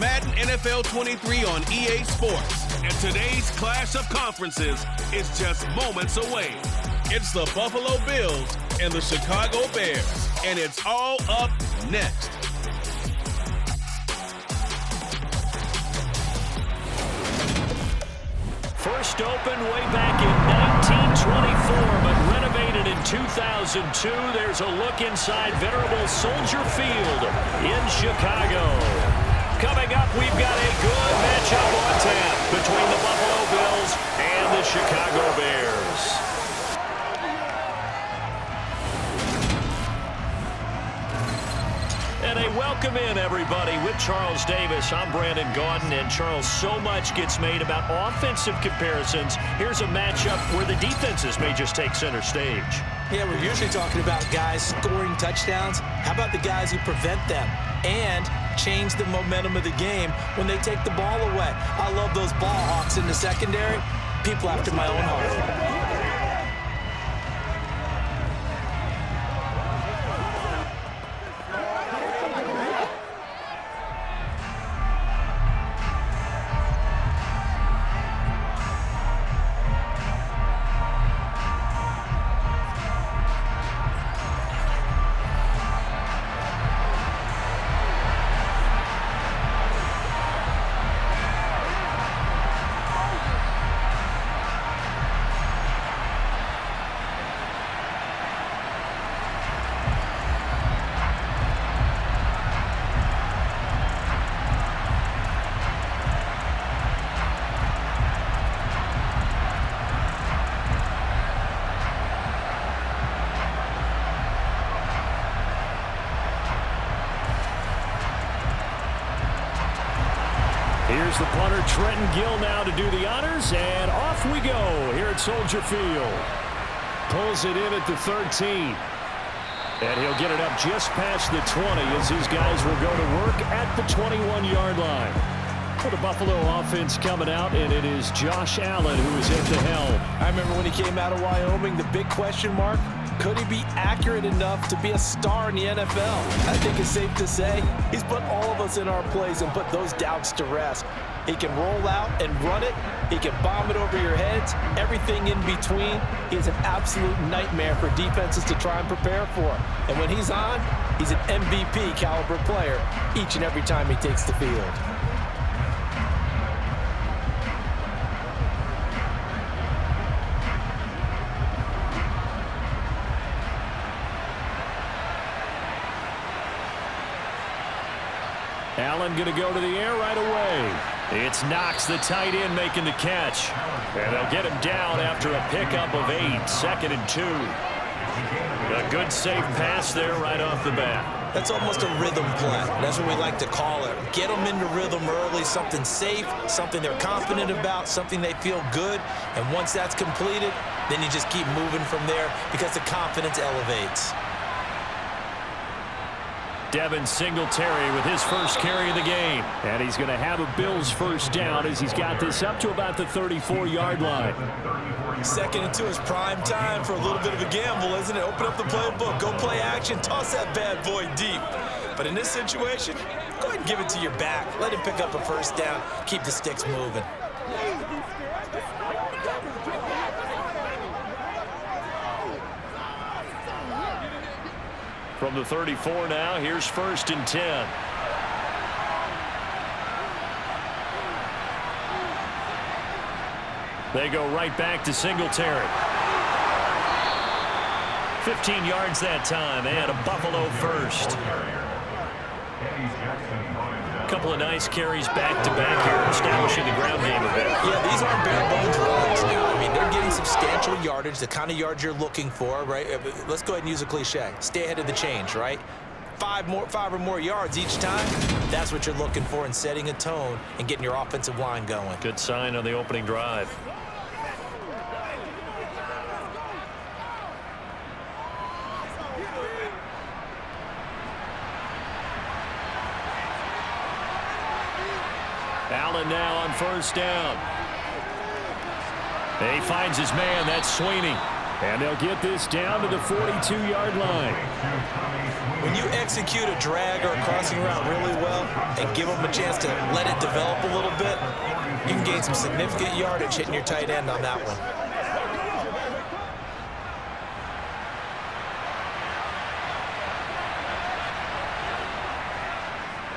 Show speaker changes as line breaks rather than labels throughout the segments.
Madden NFL 23 on EA Sports. And today's clash of conferences is just moments away. It's the Buffalo Bills and the Chicago Bears. And it's all up next.
First opened way back in 1924, but renovated in 2002. There's a look inside venerable Soldier Field in Chicago. Coming up, we've got a good matchup on tap between the Buffalo Bills and the Chicago Bears. And a welcome in, everybody, with Charles Davis. I'm Brandon Gaudin, and Charles, so much gets made about offensive comparisons. Here's a matchup where the defenses may just take center stage.
Yeah, we're usually talking about guys scoring touchdowns. How about the guys who prevent them and change the momentum of the game when they take the ball away? I love those ball hawks in the secondary. People after my own heart.
Here's the punter, Trenton Gill, now to do the honors, and off we go here at Soldier Field. Pulls it in at the 13. And he'll get it up just past the 20 as his guys will go to work at the 21-yard line. For the Buffalo offense coming out, and it is Josh Allen who is at the helm.
I remember when he came out of Wyoming, the big question mark, could he be accurate enough to be a star in the NFL? I think it's safe to say he's put all of us in our place and put those doubts to rest. He can roll out and run it. He can bomb it over your heads. Everything in between. He's an absolute nightmare for defenses to try and prepare for. And when he's on, he's an MVP caliber player each and every time he takes the field.
Allen going to go to the air right away. It's Knox, the tight end, making the catch. And they'll get him down after a pickup of 8, 2nd and 2. A good safe pass there right off the bat.
That's almost a rhythm play. That's what we like to call it. Get them into rhythm early, something safe, something they're confident about, something they feel good. And once that's completed, then you just keep moving from there because the confidence elevates.
Devin Singletary with his first carry of the game. And he's going to have a Bills first down as he's got this up to about the 34-yard line.
2nd and 2 is prime time for a little bit of a gamble, isn't it? Open up the playbook, go play action, toss that bad boy deep. But in this situation, go ahead and give it to your back. Let him pick up a first down. Keep the sticks moving.
From the 34 now, here's 1st and 10. They go right back to Singletary. 15 yards that time, and a Buffalo first. A couple of nice carries back-to-back here, establishing the ground game a bit.
Yeah, these aren't bare-bones runs now. I mean, they're getting substantial yardage, the kind of yards you're looking for, right? Let's go ahead and use a cliche. Stay ahead of the change, right? 5 or more yards each time, that's what you're looking for in setting a tone and getting your offensive line going.
Good sign on the opening drive. Allen now on first down. He finds his man, that's Sweeney. And they'll get this down to the 42-yard line.
When you execute a drag or a crossing route really well and give them a chance to let it develop a little bit, you can gain some significant yardage hitting your tight end on that one.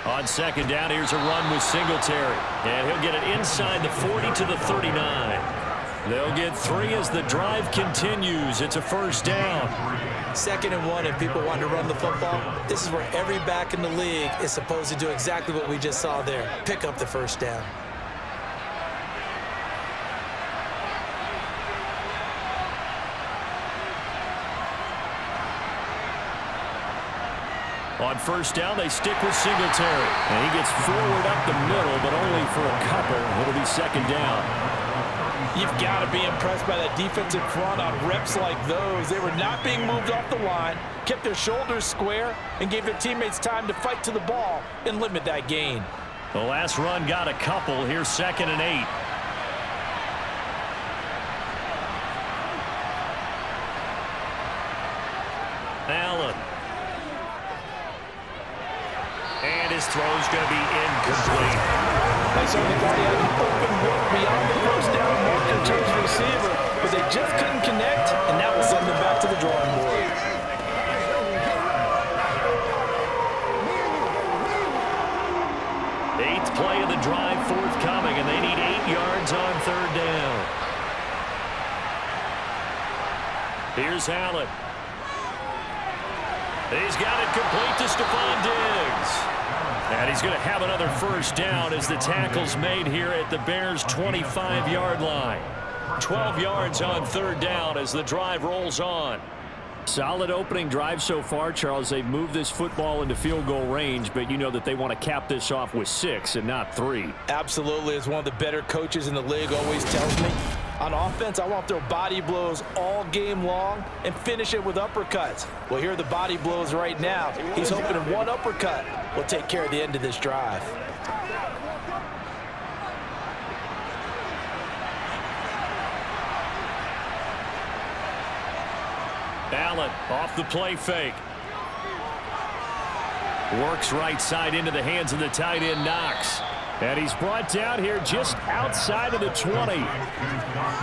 On second down, here's a run with Singletary. And he'll get it inside the 40 to the 39. They'll get 3 as the drive continues. It's a first down.
2nd and 1 and people want to run the football. This is where every back in the league is supposed to do exactly what we just saw there. Pick up the first down.
On first down, they stick with Singletary. And he gets forward up the middle, but only for a couple. It'll be second down.
You've got to be impressed by that defensive front on reps like those. They were not being moved off the line, kept their shoulders square, and gave their teammates time to fight to the ball and limit that gain.
The last run got a couple. Here's 2nd and 8. Allen. And his throw's going to be incomplete.
They certainly thought he had an open look beyond the first down marker to his receiver, but they just couldn't connect, and that will send them back to the drawing board.
Eighth play of the drive forthcoming, and they need 8 yards on third down. Here's Allen. He's got it complete to Stephon Diggs. And he's going to have another first down as the tackle's made here at the Bears' 25-yard line. 12 yards on third down as the drive rolls on. Solid opening drive so far, Charles. They've moved this football into field goal range, but you know that they want to cap this off with 6 and not 3.
Absolutely. As one of the better coaches in the league always tells me, on offense, I want their body blows all game long and finish it with uppercuts. Well, here are the body blows right now. He's hoping one uppercut will take care of the end of this drive.
Allen off the play fake. Works right side into the hands of the tight end, Knox. And he's brought down here just outside of the 20.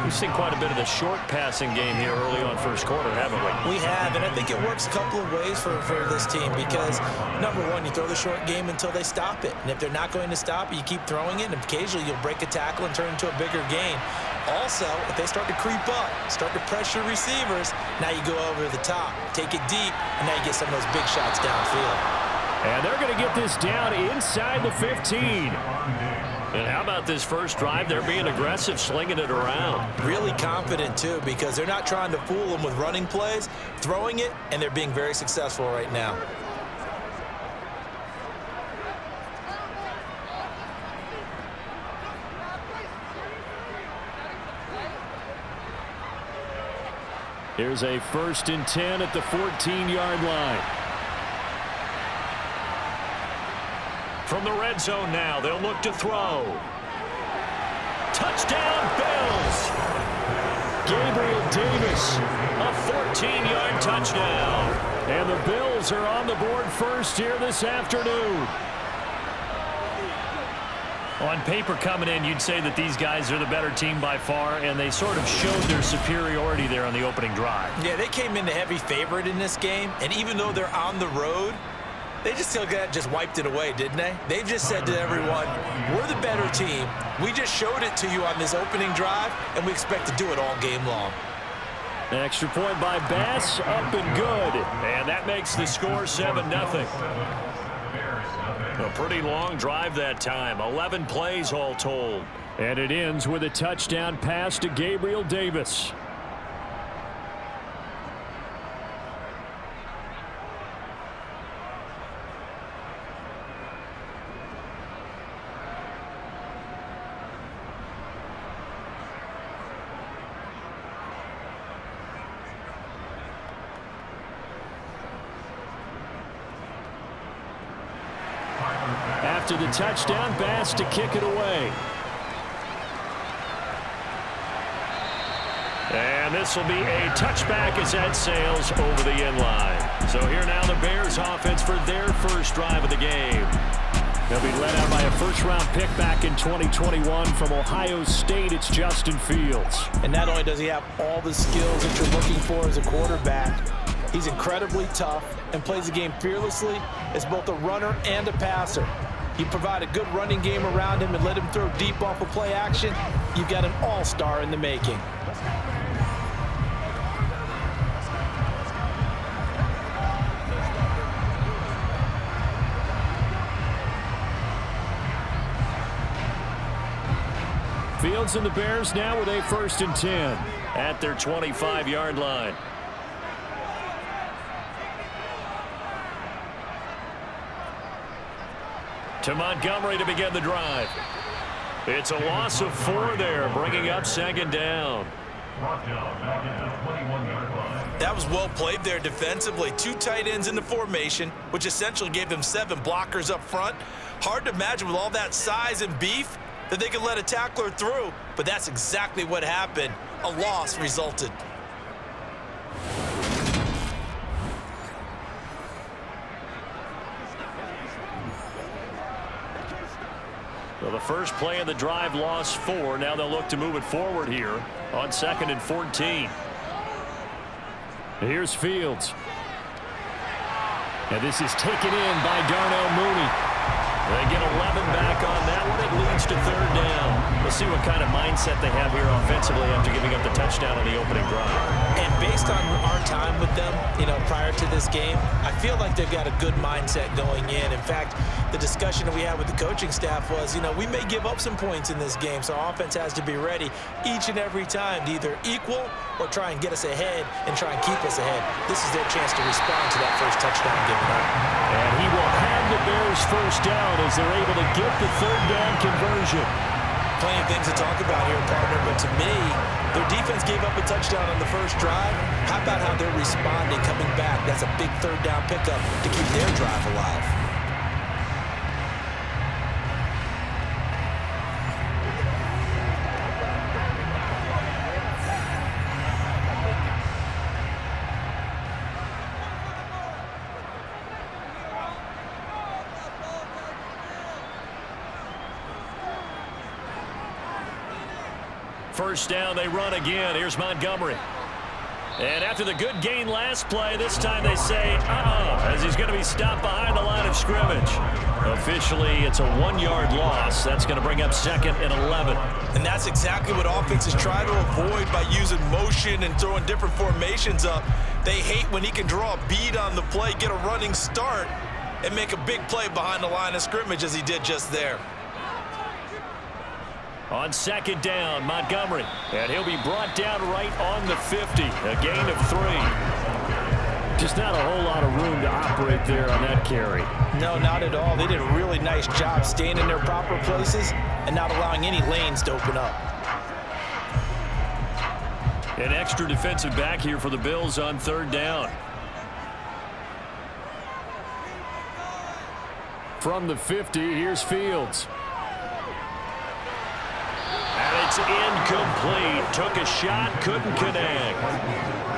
We've seen quite a bit of the short passing game here early on first quarter, haven't we?
We have, and I think it works a couple of ways for this team because, number one, you throw the short game until they stop it. And if they're not going to stop it, you keep throwing it, and occasionally you'll break a tackle and turn it into a bigger gain. Also, if they start to creep up, start to pressure receivers, now you go over the top, take it deep, and now you get some of those big shots downfield.
And they're going to get this down inside the 15. And how about this first drive? They're being aggressive, slinging it around.
Really confident, too, because they're not trying to fool them with running plays, throwing it, and they're being very successful right now.
Here's a 1st and 10 at the 14-yard line. From the red zone now, they'll look to throw. Touchdown, Bills! Gabriel Davis, a 14-yard touchdown. And the Bills are on the board first here this afternoon. On paper coming in, you'd say that these guys are the better team by far, and they sort of showed their superiority there on the opening drive.
Yeah, they came in the heavy favorite in this game, and even though they're on the road, they just wiped it away, didn't they? They've just said to everyone, we're the better team. We just showed it to you on this opening drive, and we expect to do it all game long.
An extra point by Bass, up and good. And that makes the score 7-0. A pretty long drive that time. 11 plays all told. And it ends with a touchdown pass to Gabriel Davis. After the touchdown, Bass to kick it away. And And this will be a touchback as that sails over the end line. So here now the Bears offense for their first drive of the game. They'll be led out by a first-round pick back in 2021 from Ohio State. It's Justin Fields.
And not only does he have all the skills that you're looking for as a quarterback, he's incredibly tough and plays the game fearlessly as both a runner and a passer. You provide a good running game around him and let him throw deep off of play action, you've got an all-star in the making.
Fields and the Bears now with a 1st and 10 at their 25-yard line. To Montgomery to begin the drive. It's a loss of 4 there, bringing up 2nd down.
That was well played there defensively. 2 tight ends in the formation, which essentially gave them 7 blockers up front. Hard to imagine with all that size and beef that they could let a tackler through, but that's exactly what happened. A loss resulted.
Well, the first play of the drive lost 4. Now they'll look to move it forward here on 2nd and 14. Here's Fields. And this is taken in by Darnell Mooney. They get 11 back on that one. It leads to 3rd down. We'll see what kind of mindset they have here offensively after giving up the touchdown on the opening drive.
And based on our time with them, prior to this game, I feel like they've got a good mindset going in. In fact, the discussion that we had with the coaching staff was, we may give up some points in this game, so our offense has to be ready each and every time to either equal or try and get us ahead and try and keep us ahead. This is their chance to respond to that first touchdown given up.
And he will have the Bears first down as they're able to get the 3rd down conversion.
Plenty of things to talk about here, partner, but to me, their defense gave up a touchdown on the first drive. How about how they're responding, coming back? That's a big 3rd down pickup to keep their drive alive.
First down, they run again. Here's Montgomery. And after the good gain last play, this time they say, as he's going to be stopped behind the line of scrimmage. Officially, it's a 1-yard loss. That's going to bring up 2nd and 11.
And that's exactly what offenses try to avoid by using motion and throwing different formations up. They hate when he can draw a bead on the play, get a running start, and make a big play behind the line of scrimmage as he did just there.
On 2nd down, Montgomery. And he'll be brought down right on the 50. A gain of 3. Just not a whole lot of room to operate there on that carry.
No, not at all. They did a really nice job staying in their proper places and not allowing any lanes to open up.
An extra defensive back here for the Bills on 3rd down. From the 50, here's Fields. It's incomplete. Took a shot, couldn't connect.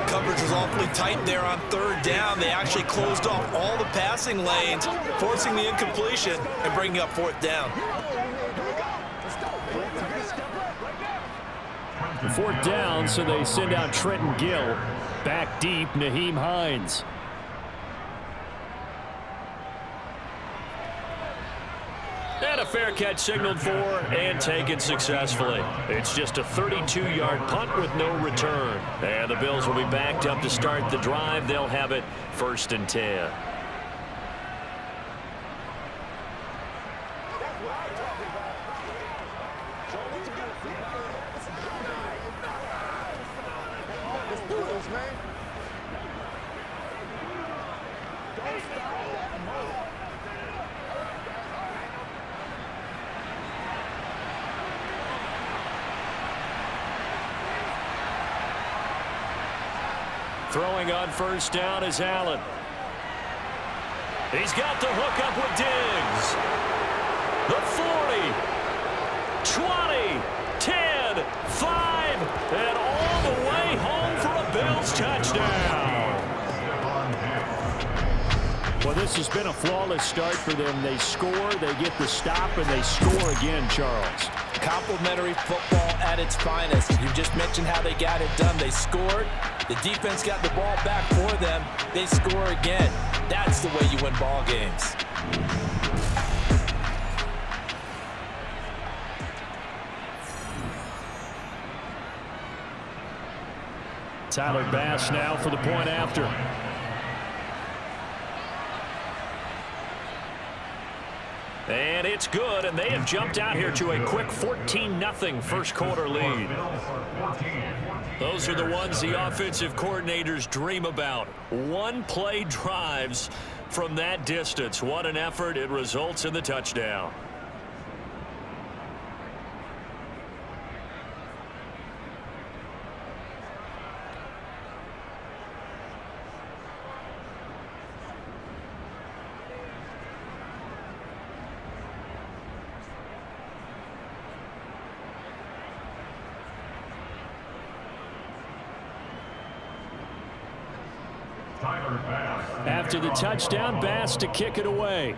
Coverage was awfully tight there on 3rd down. They actually closed off all the passing lanes, forcing the incompletion and bringing up 4th down.
The 4th down, so they send out Trenton Gill. Back deep, Nyheim Hines. And a fair catch signaled for and taken successfully. It's just a 32-yard punt with no return. And the Bills will be backed up to start the drive. They'll have it 1st and 10. Throwing on 1st down is Allen. He's got the hook up with Diggs. The 40, 20, 10, 5, and all the way home Bills touchdown. Well, this has been a flawless start for them. They score, they get the stop, and they score again, Charles.
Complimentary football at its finest. You just mentioned how they got it done. They scored. The defense got the ball back for them. They score again. That's the way you win ball games.
Tyler Bass now for the point after. And it's good, and they have jumped out here to a quick 14-0 first quarter lead. Those are the ones the offensive coordinators dream about. One-play drives from that distance. What an effort. It results in the touchdown. After the touchdown, Bass to kick it away.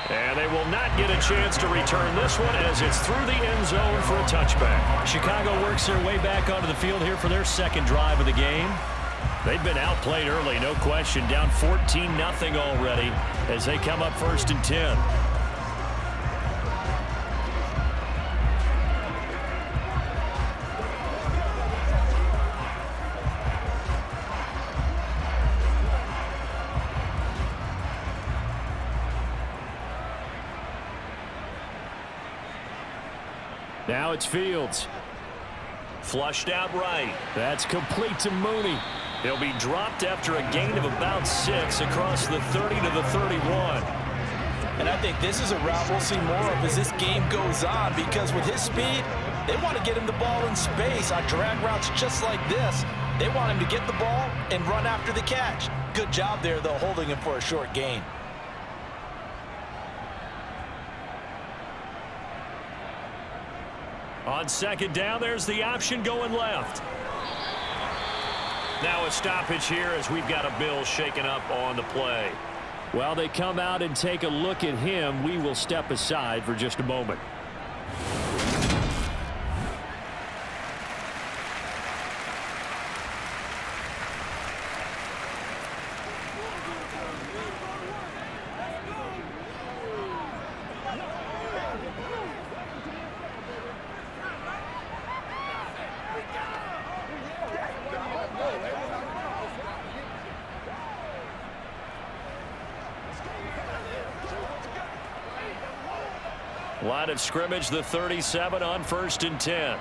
And they will not get a chance to return this one as it's through the end zone for a touchback.
Chicago works their way back onto the field here for their second drive of the game.
They've been outplayed early, no question. Down 14-0 already as they come up 1st and 10. Now it's Fields. Flushed out right. That's complete to Mooney. He'll be dropped after a gain of about 6 across the 30 to the 31.
And I think this is a route we'll see more of as this game goes on, because with his speed, they want to get him the ball in space on drag routes just like this. They want him to get the ball and run after the catch. Good job there, though, holding him for a short gain.
On 2nd down, there's the option going left. Now a stoppage here as we've got a Bill shaken up on the play. While they come out and take a look at him, we will step aside for just a moment. Line of scrimmage, the 37 on 1st and 10.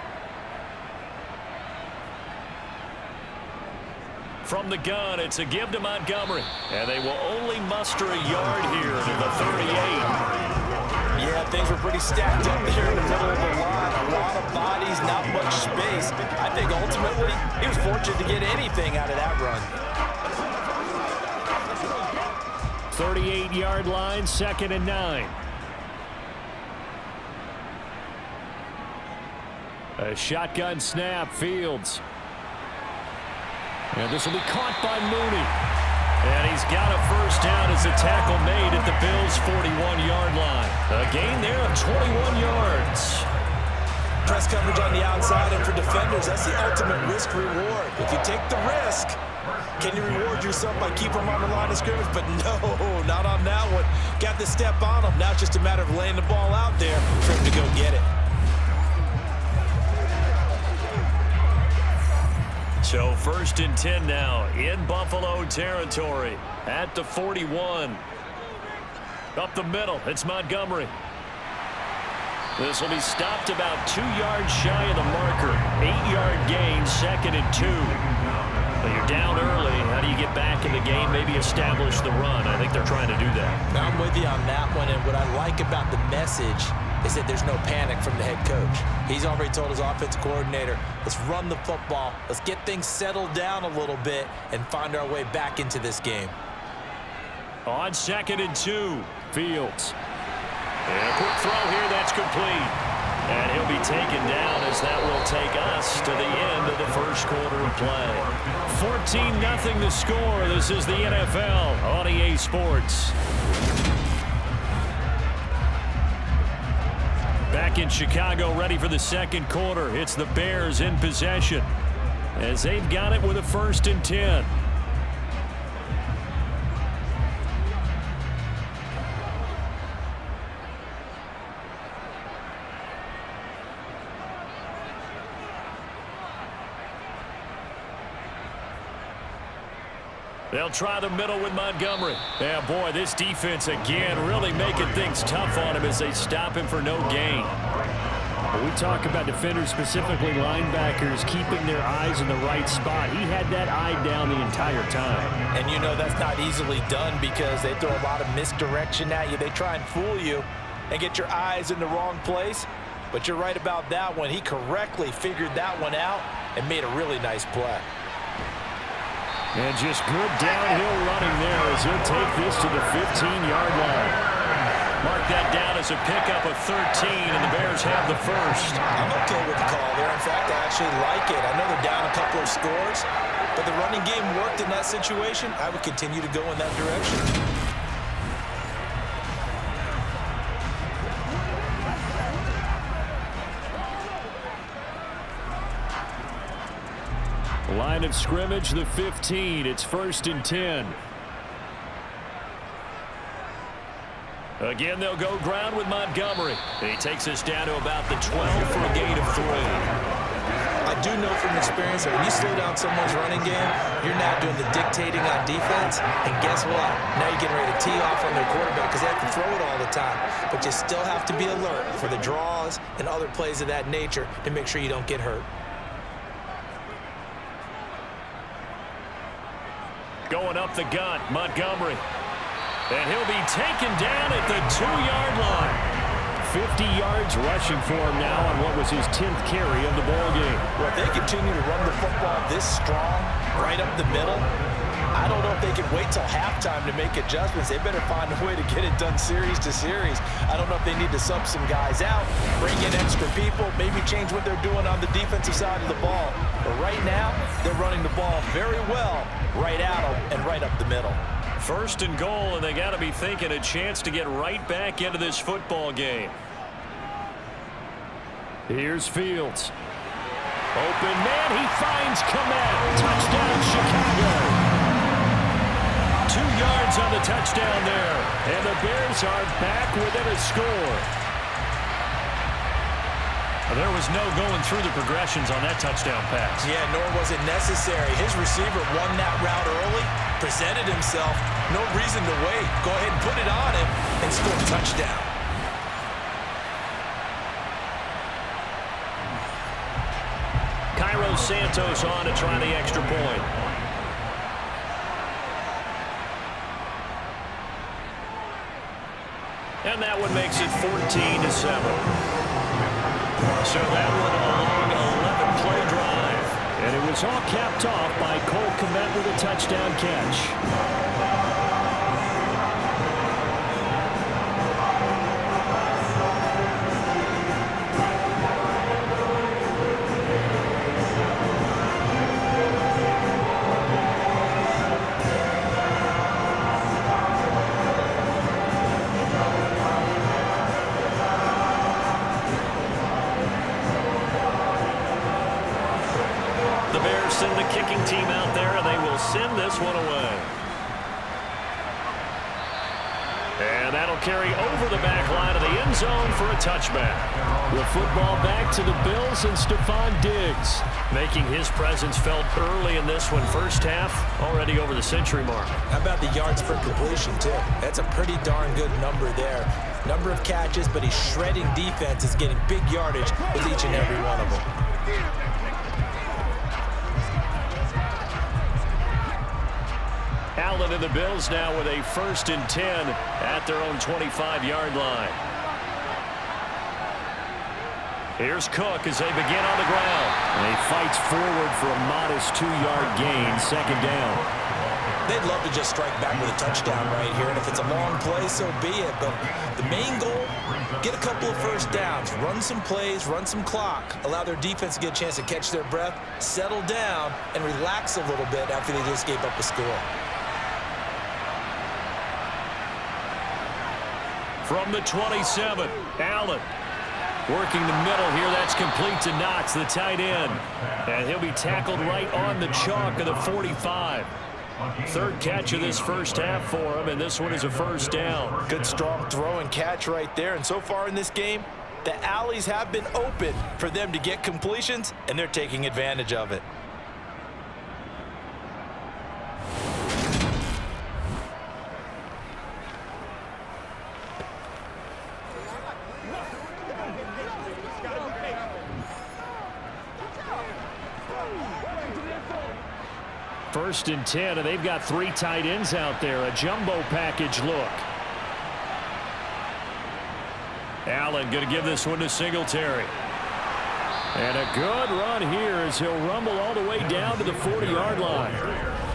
From the gun, it's a give to Montgomery. And they will only muster a yard here to the 38.
Yeah, things were pretty stacked up there in the middle of the line. A lot of bodies, not much space. I think ultimately he was fortunate to get anything out of that run.
38-yard line, 2nd and 9. A shotgun snap, Fields. And this will be caught by Mooney. And he's got a first down as the tackle made at the Bills' 41-yard line. A gain there of 21 yards.
Press coverage on the outside, and for defenders, that's the ultimate risk-reward. If you take the risk, can you reward yourself by keeping them on the line of scrimmage? But no, not on that one. Got the step on him. Now it's just a matter of laying the ball out there for him to go get it.
So 1st and 10 now in Buffalo territory at the 41. Up the middle, it's Montgomery. This will be stopped about 2 yards shy of the marker. 8-yard gain, 2nd and 2. But you're down early. How do you get back in the game, maybe establish the run? I think they're trying to do that.
I'm with you on that one, and what I like about the message is that there's no panic from the head coach. He's already told his offensive coordinator, let's run the football, let's get things settled down a little bit and find our way back into this game.
On 2nd and 2, Fields. And a quick throw here, that's complete. And he'll be taken down as that will
take us to the end of the first quarter of play.
14-0 the score. This is the NFL on EA Sports. Back in Chicago, ready for the second quarter. It's the Bears in possession as they've got it with a 1st and 10. They'll try the middle with Montgomery. Yeah, boy, this defense again really making things tough on him as they stop him for no gain. When we talk about defenders, specifically linebackers, keeping their eyes in the right spot. He had that eye down the entire time.
And you know that's not easily done because they throw a lot of misdirection at you. They try and fool you and get your eyes in the wrong place. But you're right about that one. He correctly figured that one out and made a really nice play.
And just good downhill running there as he'll take this to the 15-yard line.
Mark that down as a pickup of 13, and the Bears have the first.
I'm okay with the call there. In fact, I actually like it. I know they're down a couple of scores, but the running game worked in that situation. I would continue to go in that direction.
Line of scrimmage, the 15. It's 1st and 10. Again, they'll go ground with Montgomery. He takes us down to about the 12 for a gain of 3.
I do know from experience that when you slow down someone's running game, you're now doing the dictating on defense. And guess what? Now you're getting ready to tee off on their quarterback because they have to throw it all the time. But you still have to be alert for the draws and other plays of that nature to make sure you don't get hurt.
Going up the gut, Montgomery. And he'll be taken down at the 2-yard line. 50 yards rushing for him now on what was his 10th carry of the ball game.
Well, if they continue to run the football this strong, right up the middle, I don't know if they can wait till halftime to make adjustments. They better find a way to get it done series to series. I don't know if they need to sub some guys out, bring in extra people, maybe change what they're doing on the defensive side of the ball. But right now, they're running the ball very well right at them and right up the middle.
1st and goal, and they got to be thinking a chance to get right back into this football game. Here's Fields. Open man, he finds Komet. Touchdown, Chicago. 2 yards on the touchdown there, and the Bears are back within a score. There was no going through the progressions on that touchdown pass.
Yeah, nor was it necessary. His receiver won that route early, presented himself. No reason to wait. Go ahead and put it on him and score a touchdown.
Cairo Santos on to try the extra point. And that one makes it 14-7. So that one a long 11-play drive. And it was all capped off by Cole Kmet with a touchdown catch. Send the kicking team out there, and they will send this one away. And that'll carry over the back line of the end zone for a touchback. The football back to the Bills and Stephon Diggs, making his presence felt early in this one. First half, already over the century mark.
How about the yards per completion, too? That's a pretty darn good number there. Number of catches, but he's shredding defense, is getting big yardage with each and every one of them.
Allen and the Bills now with a 1st and 10 at their own 25-yard line.
Here's Cook as they begin on the ground.
And he fights forward for a modest 2-yard gain, second down.
They'd love to just strike back with a touchdown right here, and if it's a long play, so be it. But the main goal, get a couple of first downs, run some plays, run some clock, allow their defense to get a chance to catch their breath, settle down, and relax a little bit after they just gave up a score.
From the 27, Allen. Working the middle here, that's complete to Knox, the tight end. And he'll be tackled right on the chalk of the 45. Third catch of this first half for him, and this one is a first down.
Good strong throw and catch right there. And so far in this game, the alleys have been open for them to get completions, and they're taking advantage of it.
First and 10, and they've got 3 tight ends out there. A jumbo package look.
Allen going to give this one to Singletary.
And a good run here as he'll rumble all the way down to the 40-yard line.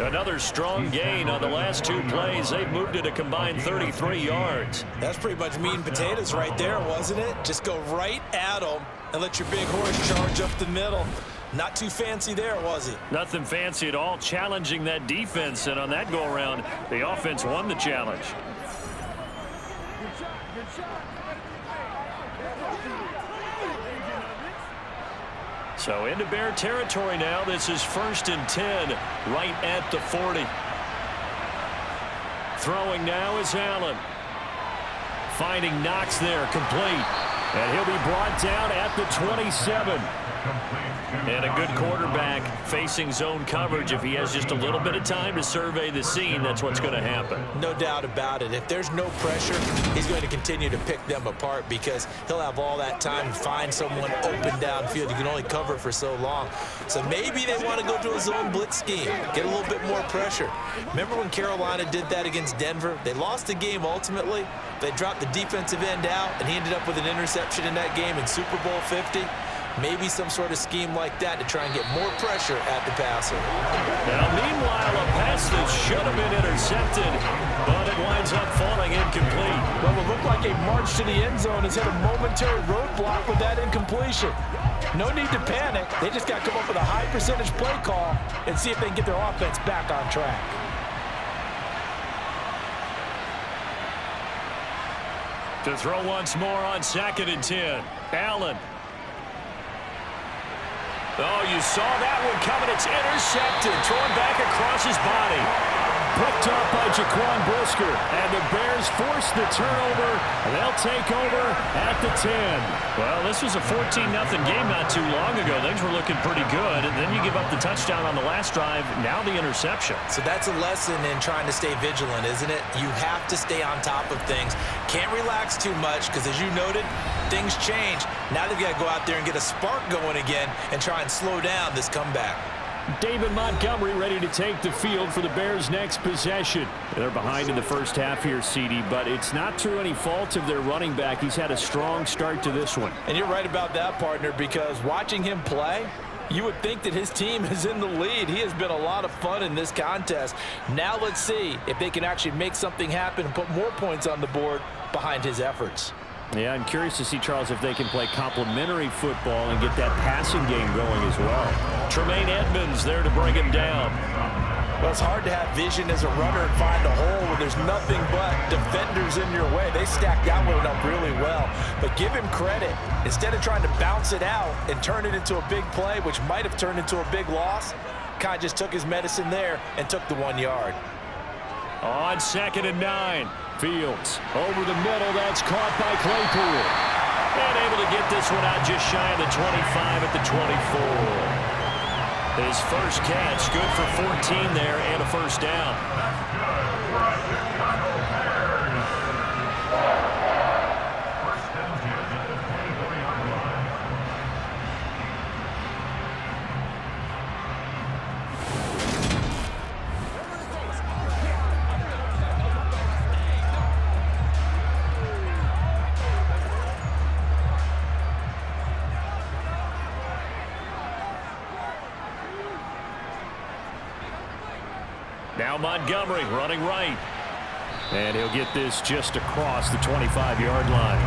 Another strong gain on the last 2 plays. They've moved it a combined 33 yards.
That's pretty much meat and potatoes right there, wasn't it? Just go right at them and let your big horse charge up the middle. Not too fancy there, was it?
Nothing fancy at all, challenging that defense, and on that go-around, the offense won the challenge. So into Bear territory now. This is 1st and 10, right at the 40. Throwing now is Allen. Finding Knox there, complete. And he'll be brought down at the 27. And a good quarterback facing zone coverage. If he has just a little bit of time to survey the scene, that's what's going to happen.
No doubt about it. If there's no pressure, he's going to continue to pick them apart because he'll have all that time to find someone open downfield. You can only cover for so long. So maybe they want to go to a zone blitz scheme, get a little bit more pressure. Remember when Carolina did that against Denver? They lost the game ultimately. They dropped the defensive end out, and he ended up with an interception in that game in Super Bowl 50. Maybe some sort of scheme like that to try and get more pressure at the passer.
Now, meanwhile, a pass that should have been intercepted, but it winds up falling incomplete.
Well, it looked like a march to the end zone has hit a momentary roadblock with that incompletion. No need to panic. They just got to come up with a high percentage play call and see if they can get their offense back on track.
To throw once more on 2nd and 10. Allen. Oh, you saw that one coming. It's intercepted. Thrown back across his body.
Picked up by Jaquan Brisker. And the Bears force the turnover. They'll take over at the 10.
Well, this was a 14-0 game not too long ago. Things were looking pretty good. And then you give up the touchdown on the last drive. Now the interception.
So that's a lesson in trying to stay vigilant, isn't it? You have to stay on top of things. Can't relax too much because, as you noted, things change. Now they've got to go out there and get a spark going again and try and slow down this comeback.
David Montgomery ready to take the field for the Bears' next possession. They're behind in the first half here, CD, but it's not through any fault of their running back. He's had a strong start to this one.
And you're right about that, partner, because watching him play, you would think that his team is in the lead. He has been a lot of fun in this contest. Now let's see if they can actually make something happen and put more points on the board behind his efforts.
Yeah, I'm curious to see, Charles, if they can play complementary football and get that passing game going as well.
Tremaine Edmonds there to bring him down.
Well, it's hard to have vision as a runner and find a hole when there's nothing but defenders in your way. They stacked that one up really well. But give him credit. Instead of trying to bounce it out and turn it into a big play, which might have turned into a big loss, kind of just took his medicine there and took the 1 yard.
On 2nd and 9.
Fields over the middle. That's caught by Claypool.
And able to get this one out just shy of the 25 at the 24. His first catch, good for 14 there and a first down. Now Montgomery running right.
And he'll get this just across the 25-yard line.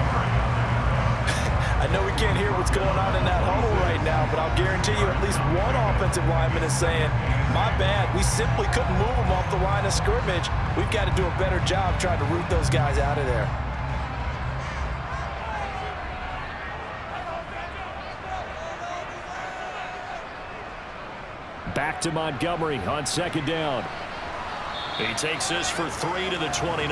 I know we can't hear what's going on in that huddle right now, but I'll guarantee you at least one offensive lineman is saying, my bad, we simply couldn't move them off the line of scrimmage. We've got to do a better job trying to root those guys out of there.
Back to Montgomery on second down.
He takes this for 3 to the 29.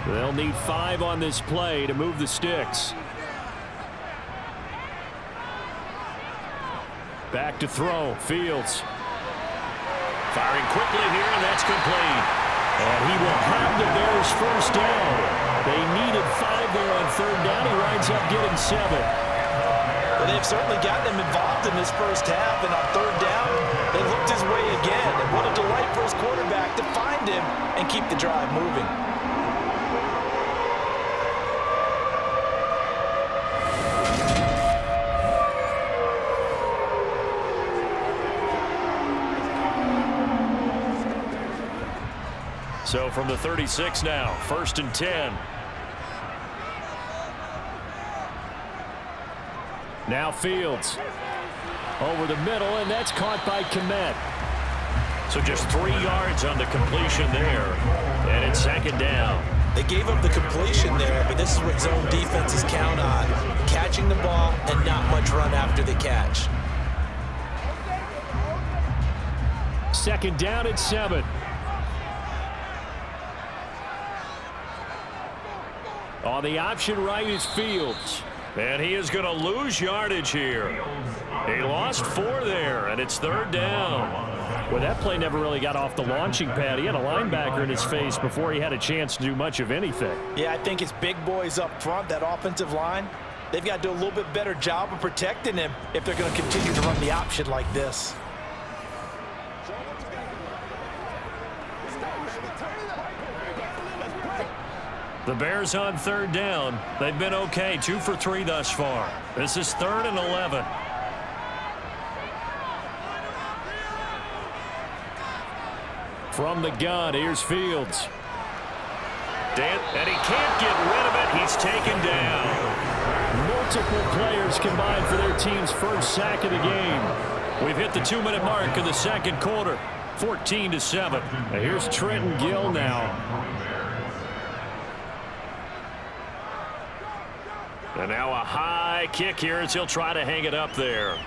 They'll need 5 on this play to move the sticks. Back to throw. Fields.
Firing quickly here, and that's complete.
And he will have the Bears first down. They needed 5 there on third down. He winds up getting 7.
Well, they've certainly gotten him involved in this first half, and on third down, they looked his way again. And what a delight for his quarterback to find him and keep the drive moving.
So from the 36 now, 1st and 10.
Now Fields. Over the middle, and that's caught by Kmet.
So just 3 yards on the completion there. And it's 2nd down.
They gave up the completion there, but this is what zone defenses count on. Catching the ball and not much run after the catch.
2nd down at 7. On the option right is Fields.
And he is going to lose yardage here. He lost 4 there, and it's 3rd down.
Well, that play never really got off the launching pad. He had a linebacker in his face before he had a chance to do much of anything.
Yeah, I think it's big boys up front, that offensive line. They've got to do a little bit better job of protecting him if they're going to continue to run the option like this.
The Bears on 3rd down. They've been okay, 2 for 3 thus far. This is 3rd and 11.
From the gun, here's Fields.
And he can't get rid of it. He's taken down.
Multiple players combined for their team's first sack of the game.
We've hit the 2-minute mark of the 2nd quarter, 14-7.
Now here's Trenton Gill now.
And now a high kick here as he'll try to hang it up there.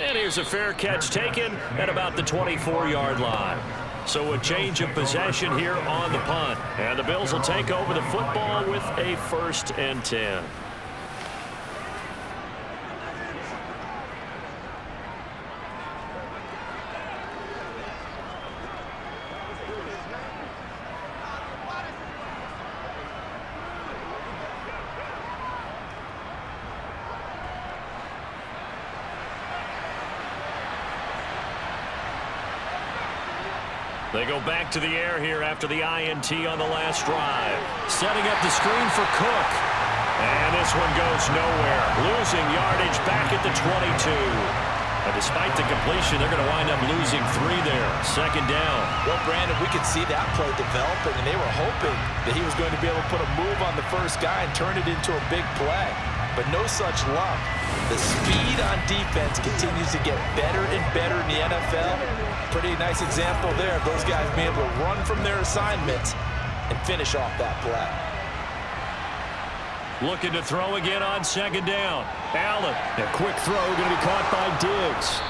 And here's a fair catch taken at about the 24-yard line. So a change of possession here on the punt. And the Bills will take over the football with a 1st and 10. They go back to the air here after the INT on the last drive. Setting up the screen for Cook. And this one goes nowhere. Losing yardage back at the 22. And despite the completion, they're going to wind up losing 3 there. 2nd down.
Well, Brandon, we could see that play developing, and they were hoping that he was going to be able to put a move on the first guy and turn it into a big play. But no such luck. The speed on defense continues to get better and better in the NFL. Pretty nice example there of those guys being able to run from their assignments and finish off that play.
Looking to throw again on 2nd down. Allen.
A quick throw going to be caught by Diggs.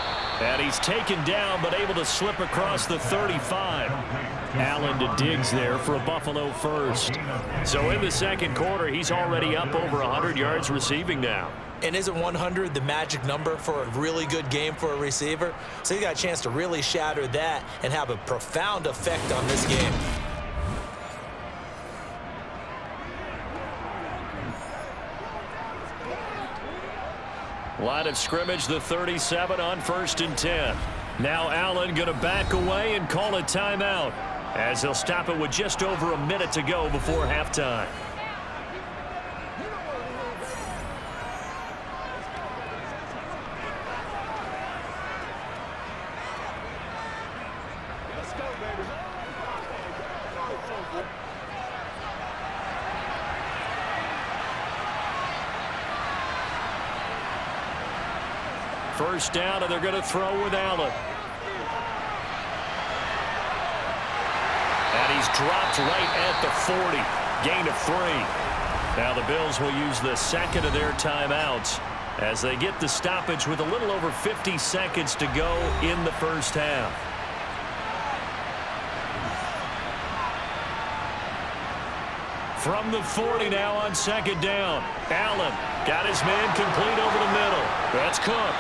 And he's taken down but able to slip across the 35.
Allen to Diggs there for a Buffalo first.
So in the 2nd quarter, he's already up over 100 yards receiving now.
And isn't 100 the magic number for a really good game for a receiver? So he got a chance to really shatter that and have a profound effect on this game.
Line of scrimmage, the 37 on 1st and 10. Now Allen going to back away and call a timeout. as they'll stop it with just over a minute to go before halftime. First down, and they're going to throw with Allen. And he's dropped right at the 40. Gain of 3. Now the Bills will use the second of their timeouts as they get the stoppage with a little over 50 seconds to go in the first half. From the 40 now on second down. Allen got his man complete over the middle. That's Cook.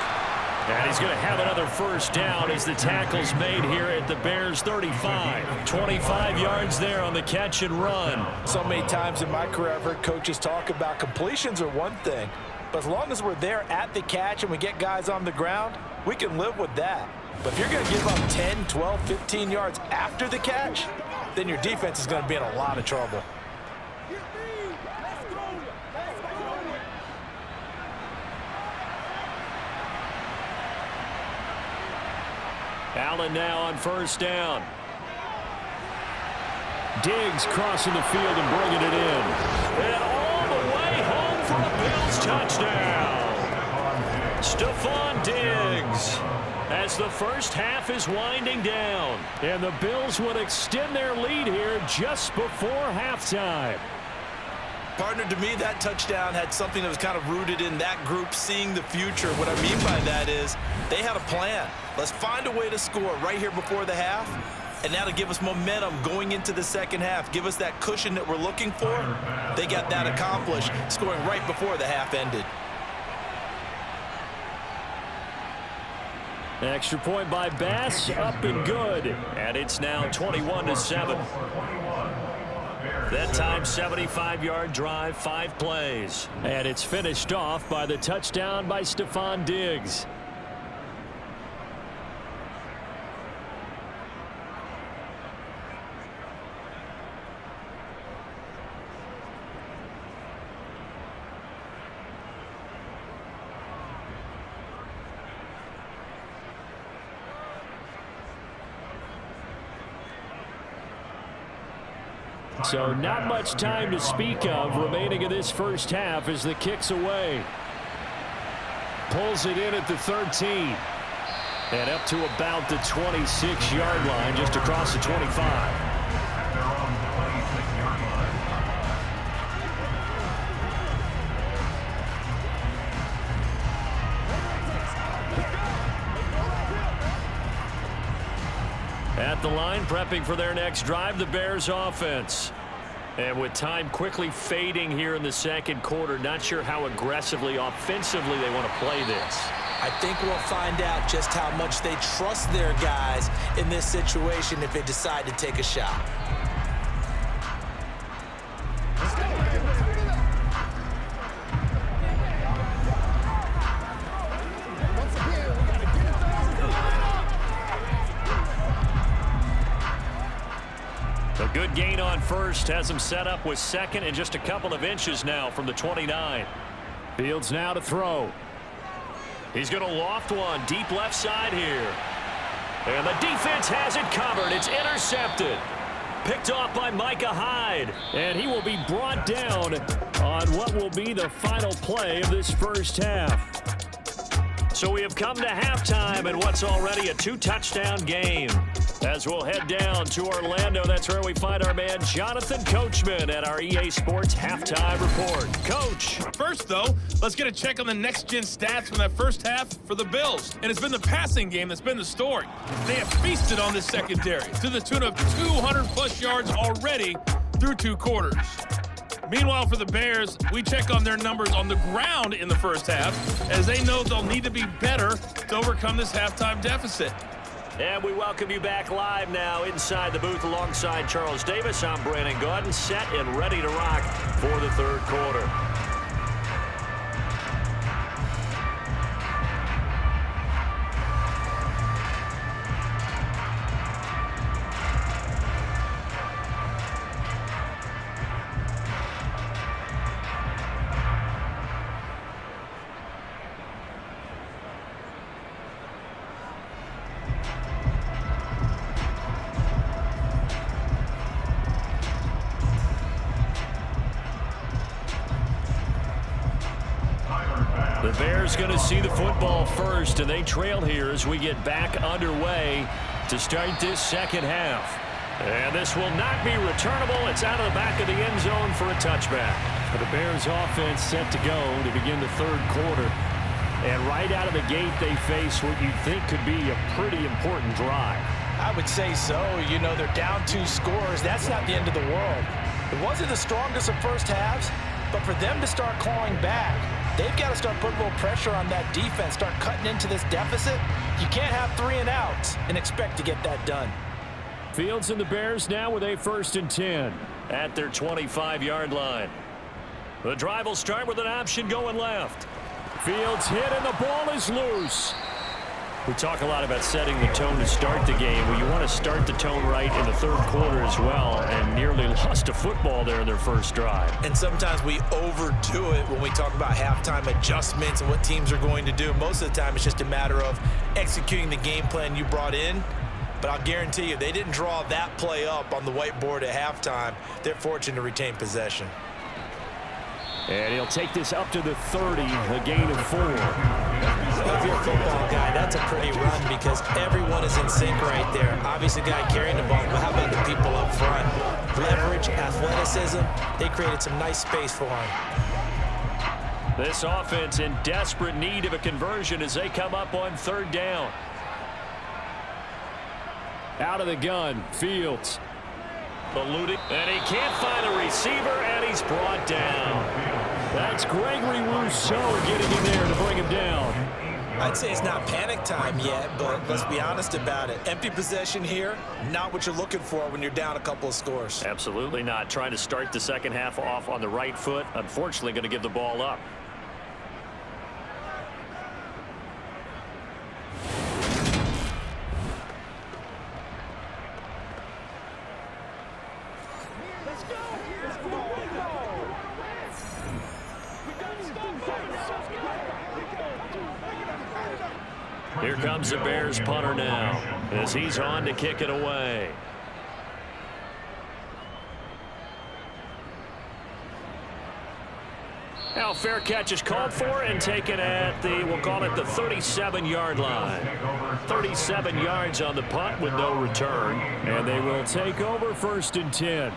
And he's going to have another first down as the tackle's made here at the Bears 35. 25 yards there on the catch and run.
So many times in my career I've heard coaches talk about completions are one thing, but as long as we're there at the catch and we get guys on the ground, we can live with that. But if you're going to give up 10, 12, 15 yards after the catch, then your defense is going to be in a lot of trouble.
Allen now on first down. Diggs crossing the field and bringing it in. And all the way home for a Bills touchdown. Stephon Diggs as the first half is winding down. And the Bills would extend their lead here just before halftime.
Partner, to me, that touchdown had something that was kind of rooted in that group seeing the future. What I mean by that is they had a plan. Let's find a way to score right here before the half, and now to give us momentum going into the second half, give us that cushion that we're looking for. They got that accomplished, scoring right before the half ended.
Extra point by Bass, up and good. And it's now 21-7. That time, 75-yard drive, 5 plays. And it's finished off by the touchdown by Stephon Diggs. So not much time to speak of remaining in this first half as the kick's away. Pulls it in at the 13. And up to about the 26-yard line, just across the 25. At the line, prepping for their next drive, the Bears offense. And with time quickly fading here in the second quarter, not sure how aggressively, offensively they want to play this.
I think we'll find out just how much they trust their guys in this situation if they decide to take a shot.
A good gain on first has him set up with second and just a couple of inches now from the 29. Fields now to throw. He's going to loft one deep left side here. And the defense has it covered. It's intercepted. Picked off by Micah Hyde. And he will be brought down on what will be the final play of this first half. So we have come to halftime in what's already a 2-touchdown game. As we'll head down to Orlando, that's where we find our man Jonathan Coachman at our EA Sports Halftime Report. Coach.
First, though, let's get a check on the next-gen stats from that first half for the Bills. And it's been the passing game that's been the story. They have feasted on this secondary to the tune of 200-plus yards already through 2 quarters. Meanwhile, for the Bears, we check on their numbers on the ground in the first half, as they know they'll need to be better to overcome this halftime deficit.
And we welcome you back live now inside the booth alongside Charles Davis. I'm Brandon Gaudin, set and ready to rock for the third quarter. Bears going to see the football first, and they trail here as we get back underway to start this second half. And this will not be returnable. It's out of the back of the end zone for a touchback.
The Bears offense set to go to begin the third quarter. And right out of the gate, they face what you think could be a pretty important drive.
I would say so. You know, they're down 2 scores. That's not the end of the world. It wasn't the strongest of first halves, but for them to start clawing back, they've got to start putting a little pressure on that defense, start cutting into this deficit. You can't have 3 and outs and expect to get that done.
Fields and the Bears now with a 1st and 10
at their 25-yard line. The drive will start with an option going left.
Fields hit and the ball is loose.
We talk a lot about setting the tone to start the game. Well, you want to start the tone right in the third quarter as well, and nearly lost a football there in their first drive.
And sometimes we overdo it when we talk about halftime adjustments and what teams are going to do. Most of the time, it's just a matter of executing the game plan you brought in. But I'll guarantee you, they didn't draw that play up on the whiteboard at halftime. They're fortunate to retain possession.
And he'll take this up to the 30, a gain of 4.
If you're a football guy, that's a pretty run because everyone is in sync right there. Obviously, the guy carrying the ball, but how about the people up front? Leverage, athleticism, they created some nice space for him.
This offense in desperate need of a conversion as they come up on 3rd down.
Out of the gun, Fields.
Eluded, and he can't find a receiver, and he's brought down.
That's Gregory Rousseau getting in there to bring him down.
I'd say it's not panic time yet, but let's be honest about it. Empty possession here, not what you're looking for when you're down a couple of scores.
Absolutely not. Trying to start the second half off on the right foot. Unfortunately, going to give the ball up. Here comes the Bears punter now as he's on to kick it away. Now fair catch is called for and taken at the, we'll call it the 37-yard line. 37 yards on the punt with no return.
And they will take over 1st and 10.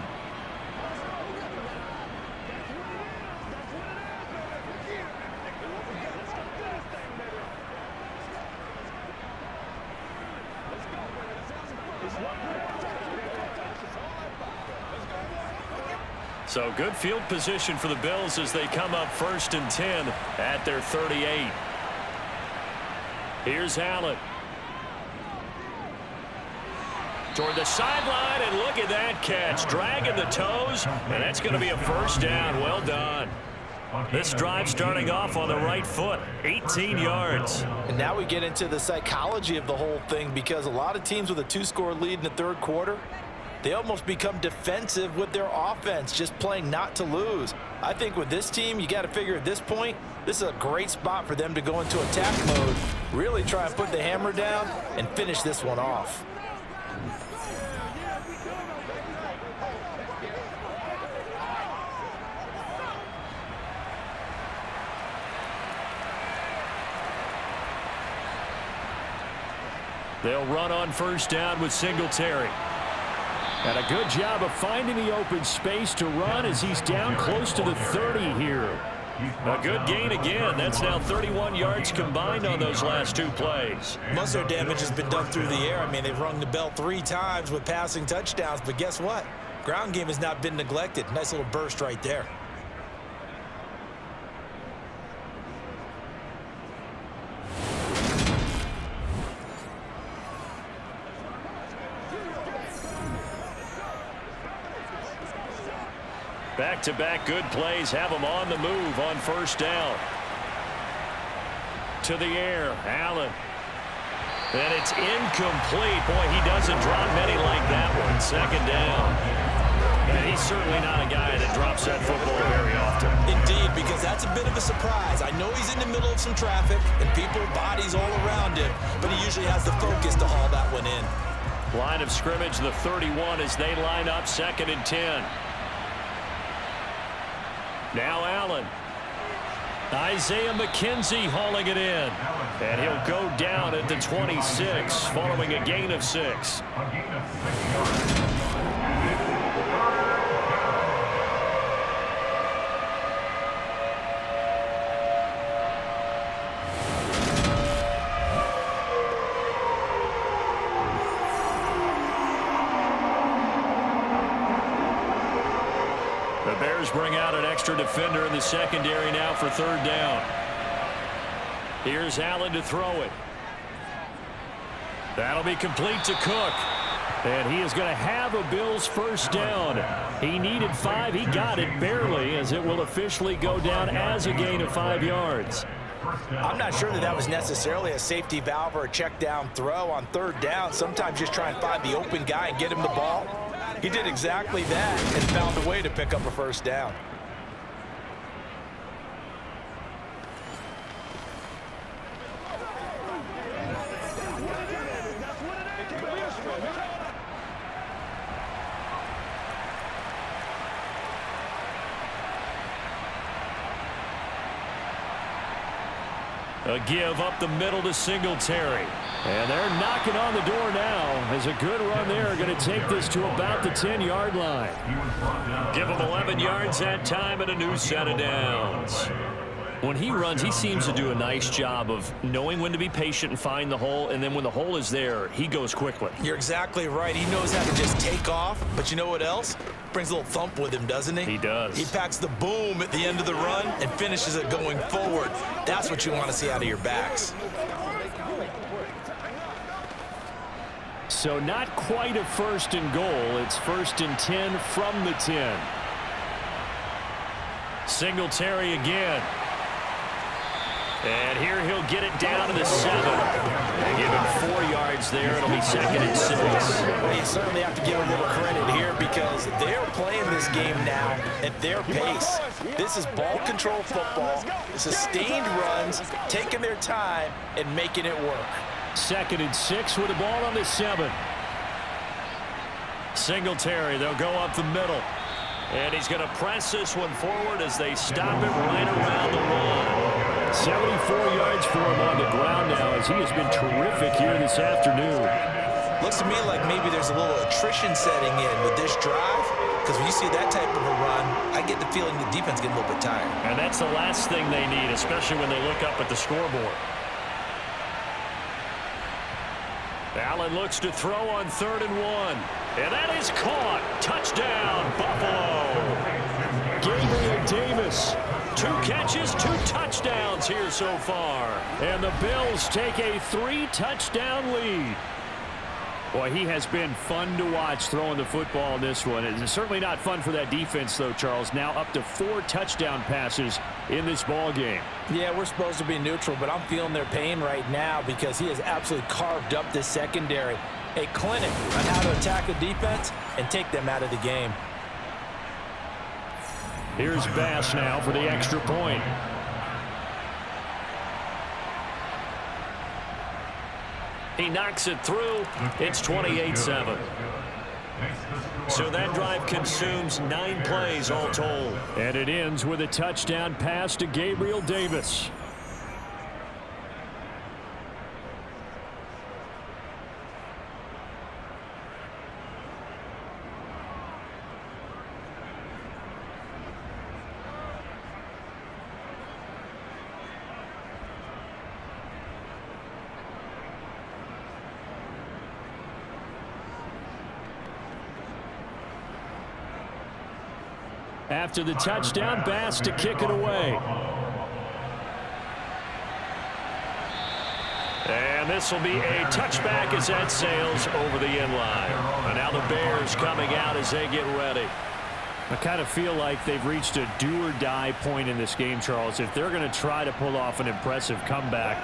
So good field position for the Bills as they come up 1st and 10 at their 38. Here's Allen. Toward the sideline, and look at that catch. Dragging the toes, and that's going to be a 1st down. Well done. This drive starting off on the right foot, 18 yards.
And now we get into the psychology of the whole thing because a lot of teams with a 2-score lead in the third quarter, they almost become defensive with their offense, just playing not to lose. I think with this team, you got to figure at this point, this is a great spot for them to go into attack mode, really try and put the hammer down and finish this one off.
They'll run on 1st down with Singletary.
And a good job of finding the open space to run as he's down close to the 30 here.
A good gain again. That's now 31 yards combined on those last 2 plays.
Most of their damage has been done through the air. I mean, they've rung the bell 3 times with passing touchdowns, but guess what? Ground game has not been neglected. Nice little burst right there.
Back-to-back good plays have them on the move on 1st down. To the air, Allen. And it's incomplete. Boy, he doesn't drop many like that one. 2nd down. And he's certainly not a guy that drops that football very often.
Indeed, because that's a bit of a surprise. I know he's in the middle of some traffic and people, bodies all around him, but he usually has the focus to haul that one in.
Line of scrimmage, the 31 as they line up 2nd and 10. Now Allen. Isaiah McKenzie hauling it in. And he'll go down at the 26 following a gain of 6.
The Bears bring out an extra defender in the secondary now for 3rd down. Here's Allen to throw it. That'll be complete to Cook. And he is going to have a Bills 1st down. He needed 5. He got it barely, as it will officially go down as a gain of 5 yards.
I'm not sure that was necessarily a safety valve or a check down throw on 3rd down. Sometimes just try and find the open guy and get him the ball. He did exactly that and found a way to pick up a 1st down.
A give up the middle to Singletary. And they're knocking on the door now, as a good run there going to take this to about the 10-yard line. Give him 11 yards that time and a new set of downs. When he runs, he seems to do a nice job of knowing when to be patient and find the hole, and then when the hole is there, he goes quickly.
You're exactly right. He knows how to just take off, but you know what else? Brings a little thump with him, doesn't he?
He does.
He packs the boom at the end of the run and finishes it going forward. That's what you want to see out of your backs.
So not quite a 1st and goal. It's 1st and 10 from the 10. Singletary again. And here he'll get it down to the 7. They give him 4 yards there. It'll be 2nd and 6.
You certainly have to give a little credit here because they're playing this game now at their pace. This is ball control football, sustained runs, taking their time and making it work.
2nd and 6 with the ball on the 7. Singletary, they'll go up the middle. And he's going to press this one forward as they stop it right around the 1. 74 yards for him on the ground now, as he has been terrific here this afternoon.
Looks to me like maybe there's a little attrition setting in with this drive, because when you see that type of a run, I get the feeling the defense getting a little bit tired.
And that's the last thing they need, especially when they look up at the scoreboard. Allen looks to throw on 3rd and 1. And that is caught. Touchdown, Buffalo. Gabriel Davis. 2 catches, 2 touchdowns here so far. And the Bills take a 3-touchdown lead. Boy, he has been fun to watch throwing the football in this one. It's certainly not fun for that defense, though, Charles. Now up to 4 touchdown passes in this ball game.
Yeah, we're supposed to be neutral, but I'm feeling their pain right now because he has absolutely carved up this secondary. A clinic on how to attack a defense and take them out of the game.
Here's Bass now for the extra point.
He knocks it through. It's 28-7. So that drive consumes 9 plays all told.
And it ends with a touchdown pass to Gabriel Davis. After the touchdown, Bass to kick it away.
And this will be a touchback as that sails over the end line. And now the Bears coming out as they get ready.
I kind of feel like they've reached a do-or-die point in this game, Charles. If they're going to try to pull off an impressive comeback,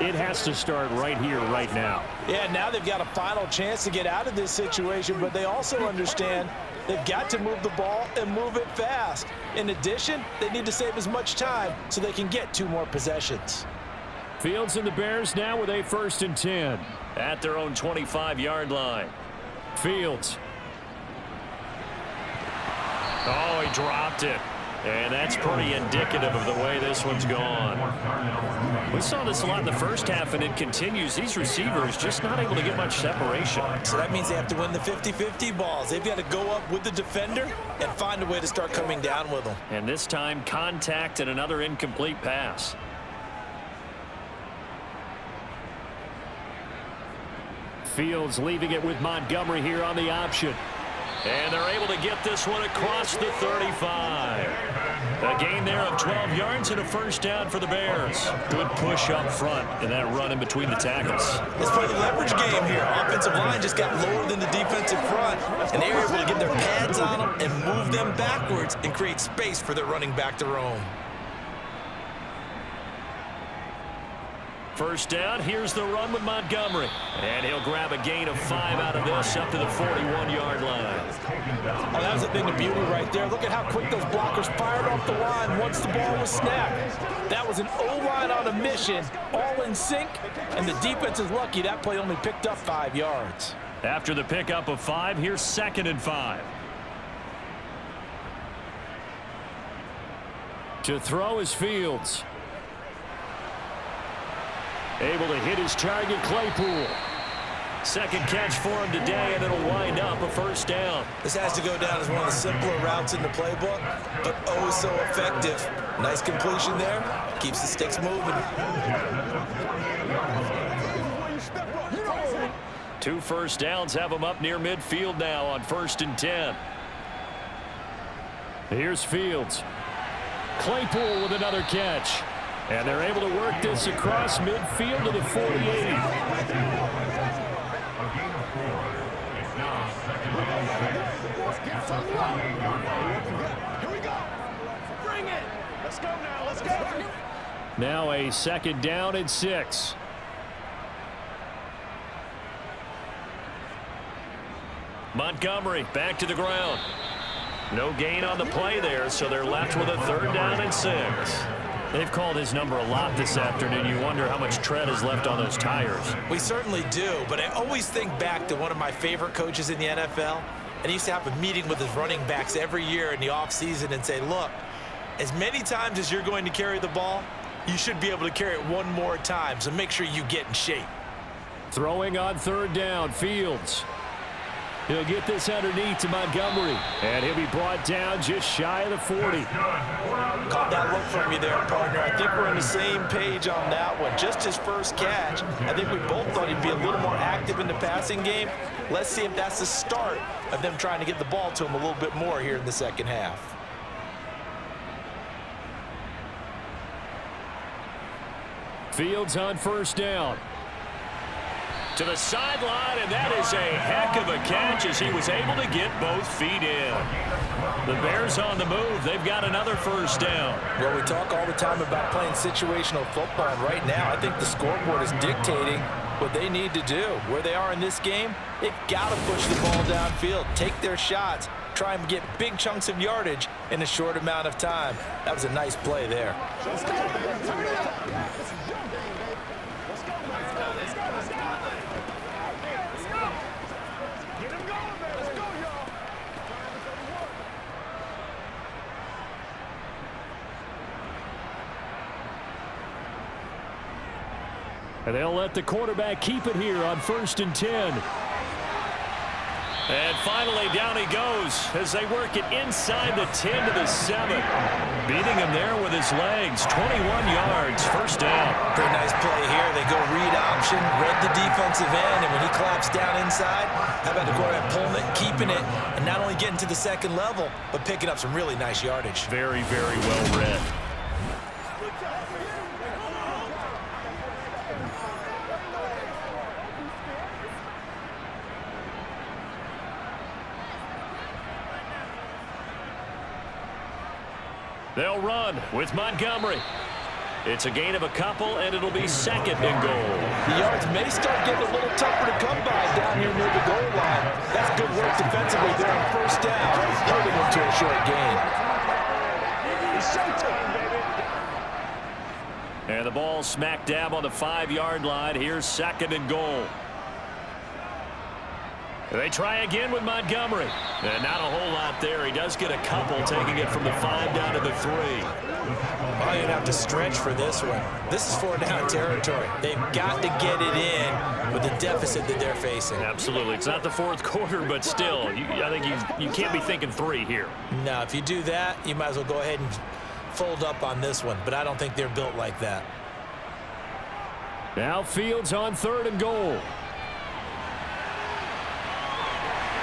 it has to start right here, right now.
Yeah, now they've got a final chance to get out of this situation, but they also understand they've got to move the ball and move it fast. In addition, they need to save as much time so they can get 2 more possessions.
Fields and the Bears now with a 1st and 10.
At their own 25-yard line.
Fields.
Oh, he dropped it. And that's pretty indicative of the way this one's gone. We saw this a lot in the first half, and it continues. These receivers just not able to get much separation.
So that means they have to win the 50-50 balls. They've got to go up with the defender and find a way to start coming down with them.
And this time, contact and another incomplete pass.
Fields leaving it with Montgomery here on the option.
And they're able to get this one across the 35. A gain there of 12 yards and a first down for the Bears. Good push up front and that run in between the tackles.
Let's play the leverage game here. Offensive line just got lower than the defensive front, and they were able to get their pads on them and move them backwards and create space for their running back to roam.
First down, here's the run with Montgomery. And he'll grab a gain of 5 out of this up to the 41-yard line.
Oh, that was a thing of beauty right there. Look at how quick those blockers fired off the line once the ball was snapped. That was an O-line on a mission, all in sync, and the defense is lucky that play only picked up 5 yards.
After the pickup of 5, here's 2nd and 5.
To throw is Fields. Able to hit his target, Claypool.
Second catch for him today, and it'll wind up a first down.
This has to go down as one of the simpler routes in the playbook, but oh so effective. Nice completion there. Keeps the sticks moving.
2 first downs have them up near midfield now on 1st and 10.
Here's Fields. Claypool with another catch. And they're able to work this across midfield to the 48.
Bring it. Let's go now. Let's go.
Now a 2nd down and 6.
Montgomery back to the ground. No gain on the play there, so they're left with a 3rd down and 6. They've called his number a lot this afternoon. You wonder how much tread is left on those tires.
We certainly do, but I always think back to one of my favorite coaches in the NFL, and he used to have a meeting with his running backs every year in the offseason and say, look, as many times as you're going to carry the ball, you should be able to carry it one more time, so make sure you get in shape.
Throwing on 3rd down, Fields. He'll get this underneath to Montgomery, and he'll be brought down just shy of the 40.
Caught that look from you there, partner. I think we're on the same page on that one. Just his first catch. I think we both thought he'd be a little more active in the passing game. Let's see if that's the start of them trying to get the ball to him a little bit more here in the second half.
Fields on 1st down.
To the sideline, and that is a heck of a catch as he was able to get both feet in. The Bears on the move. They've got another first down.
Well, we talk all the time about playing situational football, and right now I think the scoreboard is dictating what they need to do. Where they are in this game, they've got to push the ball downfield, take their shots, try and get big chunks of yardage in a short amount of time. That was a nice play there.
And they'll let the quarterback keep it here on 1st and 10.
And finally, down he goes as they work it inside the 10 to the 7. Beating him there with his legs. 21 yards, first down.
Pretty nice play here. They go read option, read the defensive end, and when he claps down inside, how about the quarterback pulling it, keeping it, and not only getting to the second level, but picking up some really nice yardage.
Very, very well read. They'll run with Montgomery. It's a gain of a couple, and it'll be 2nd and goal.
The yards may start getting a little tougher to come by down here near the goal line. That's good work defensively there on 1st down, holding them to a short gain.
And the ball smack dab on the 5-yard line. Here's 2nd and goal. They try again with Montgomery. And not a whole lot there. He does get a couple, taking it from the 5 down to the 3.
Well, you're going to have to stretch for this one. This is 4-down territory. They've got to get it in with the deficit that they're facing.
Absolutely. It's not the fourth quarter, but still, I think you can't be thinking 3 here.
No, if you do that, you might as well go ahead and fold up on this one. But I don't think they're built like that.
Now Fields on 3rd and goal.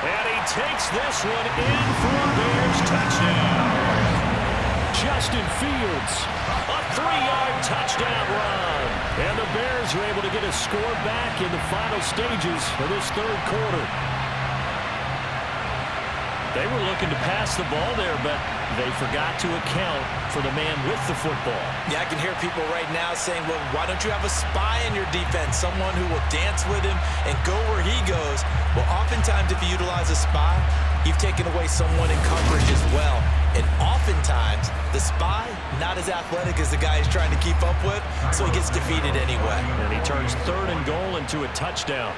And he takes this one in for a Bears touchdown. Justin Fields, a 3-yard touchdown run. And the Bears are able to get a score back in the final stages of this 3rd quarter. They were looking to pass the ball there, but they forgot to account for the man with the football.
Yeah, I can hear people right now saying, well, why don't you have a spy in your defense, someone who will dance with him and go where he goes? Well, oftentimes if you utilize a spy, you've taken away someone in coverage as well. And oftentimes, the spy, not as athletic as the guy he's trying to keep up with, so he gets defeated anyway.
And he turns 3rd and goal into a touchdown.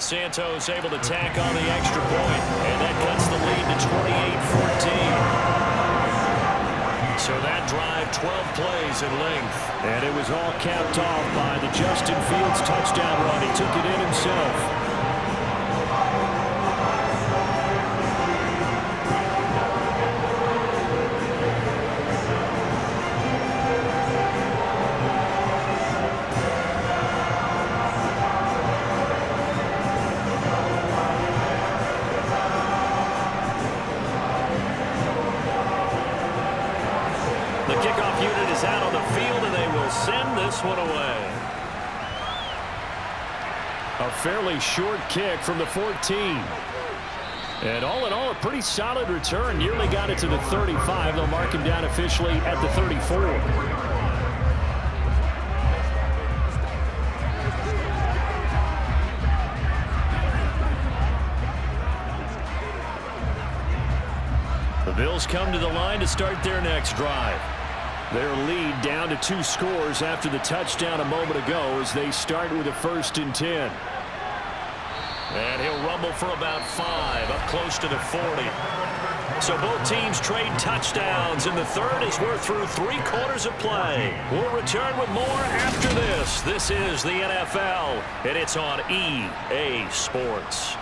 Santos able to tack on the extra point, and that cuts the lead to 28-14. So that drive, 12 plays in length.
And it was all capped off by the Justin Fields touchdown run. He took it in himself.
Out on the field, and they will send this one away.
A fairly short kick from the 14. And all in all, a pretty solid return. Nearly got it to the 35. They'll mark him down officially at the 34.
The Bills come to the line to start their next drive.
Their lead down to 2 scores after the touchdown a moment ago as they start with a 1st and 10.
And he'll rumble for about 5, up close to the 40. So both teams trade touchdowns in the 3rd as we're through 3 quarters of play. We'll return with more after this. This is the NFL, and it's on EA Sports.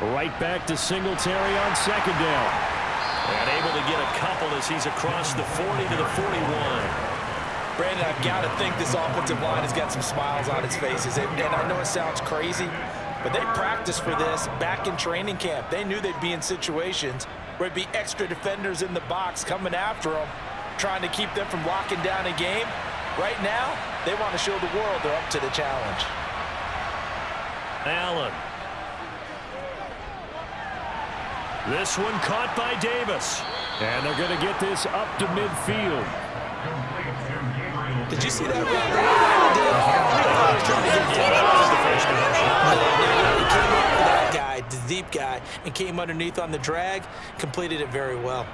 Right back to Singletary on 2nd down.
And able to get a couple as he's across the 40 to the 41.
Brandon, I've got to think this offensive line has got some smiles on its faces. And I know it sounds crazy, but they practiced for this back in training camp. They knew they'd be in situations where it'd be extra defenders in the box coming after them, trying to keep them from locking down a game. Right now, they want to show the world they're up to the challenge.
Allen. This one caught by Davis.
And they're going to get this up to midfield.
Did you see that? He came up for that guy, the deep guy, and came underneath on the drag, completed it very well.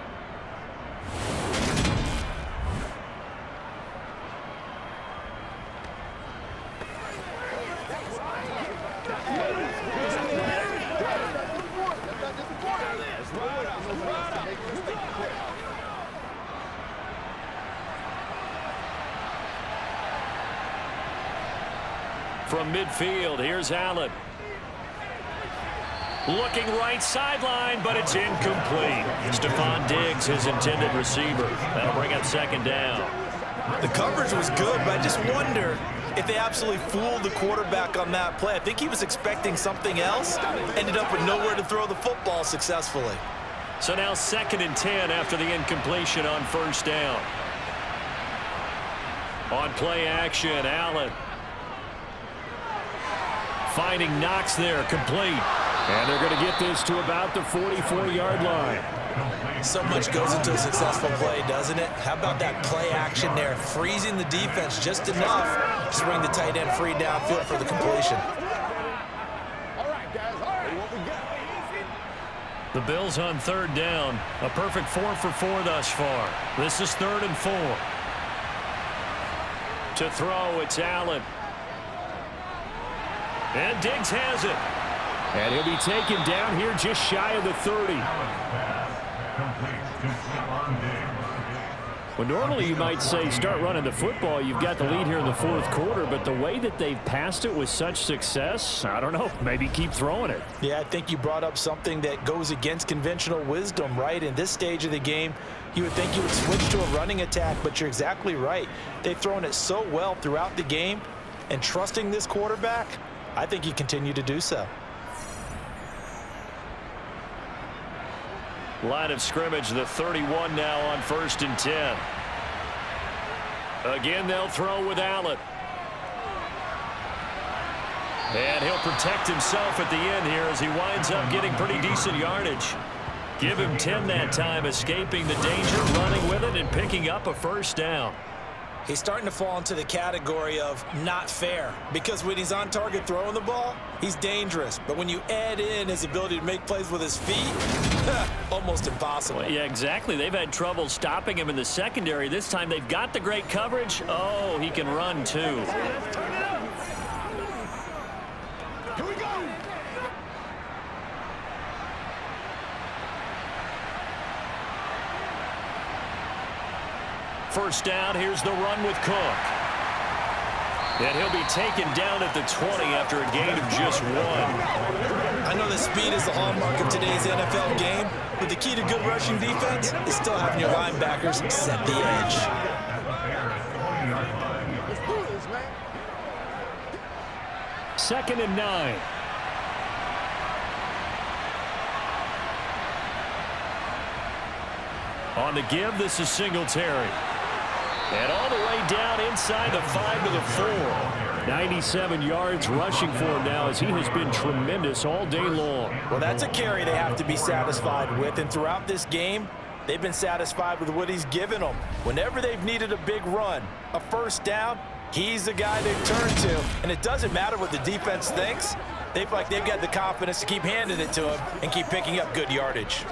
From midfield, here's Allen. Looking right sideline, but it's incomplete. Stephon Diggs, his intended receiver. That'll bring up 2nd down.
The coverage was good, but I just wonder if they absolutely fooled the quarterback on that play. I think he was expecting something else, ended up with nowhere to throw the football successfully.
So now 2nd and 10 after the incompletion on 1st down. On play action, Allen.
Finding Knox there, complete. And they're going to get this to about the 44-yard line.
So much goes into a successful play, doesn't it? How about that play action there, freezing the defense just enough to bring the tight end free downfield for the completion.
All right, guys. All right. What we got?
The Bills on third down. A perfect 4 for 4 thus far. This is 3rd and 4. To throw, it's Allen. And Diggs has it.
And he'll be taken down here just shy of the 30. Well, normally you might say start running the football. You've got the lead here in the 4th quarter, but the way that they've passed it with such success, I don't know, maybe keep throwing it.
Yeah, I think you brought up something that goes against conventional wisdom, right? In this stage of the game, you would think you would switch to a running attack, but you're exactly right. They've thrown it so well throughout the game, and trusting this quarterback, I think you continue to do so.
Line of scrimmage, the 31 now on 1st and 10. Again, they'll throw with Allen. And he'll protect himself at the end here as he winds up getting pretty decent yardage. Give him 10 that time, escaping the danger, running with it, and picking up a 1st down.
He's starting to fall into the category of not fair, because when he's on target throwing the ball, he's dangerous. But when you add in his ability to make plays with his feet, almost impossible.
Well, yeah, exactly. They've had trouble stopping him in the secondary. This time they've got the great coverage. Oh, he can run too.
Here we go.
First down, here's the run with Cook. And he'll be taken down at the 20 after a gain of just 1.
I know that speed is the hallmark of today's NFL game, but the key to good rushing defense is still having your linebackers set the edge.
Let's do this, man.
2nd and 9.
On the give, this is Singletary. And all the way down inside the 5 to the 4.
97 yards rushing for him now as he has been tremendous all day long.
Well, that's a carry they have to be satisfied with, and throughout this game, they've been satisfied with what he's given them. Whenever they've needed a big run, a 1st down, he's the guy they've turned to, and it doesn't matter what the defense thinks. They've got the confidence to keep handing it to him and keep picking up good yardage.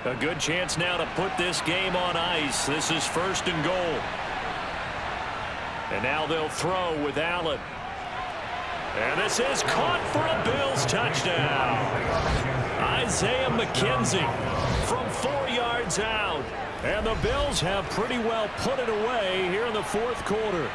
A good chance now to put this game on ice. This is 1st and goal. And now they'll throw with Allen. And this is caught for a Bills touchdown. Isaiah McKenzie from 4 yards out. And the Bills have pretty well put it away here in the 4th quarter.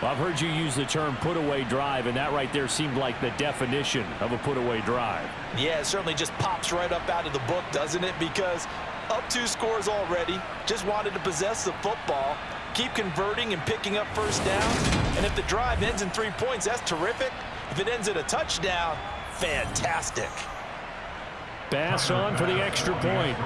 Well, I've heard you use the term put-away drive, and that right there seemed like the definition of a put-away drive.
Yeah, it certainly just pops right up out of the book, doesn't it? Because up 2 scores already, just wanted to possess the football, keep converting and picking up 1st down. And if the drive ends in 3 points, that's terrific. If it ends in a touchdown, fantastic.
Bass on for the extra point.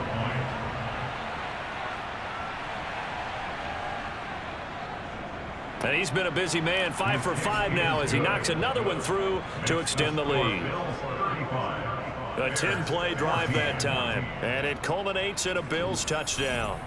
And he's been a busy man, 5 for 5 now as he knocks another one through to extend the lead. A 10-play drive that time, and it culminates in a Bills touchdown.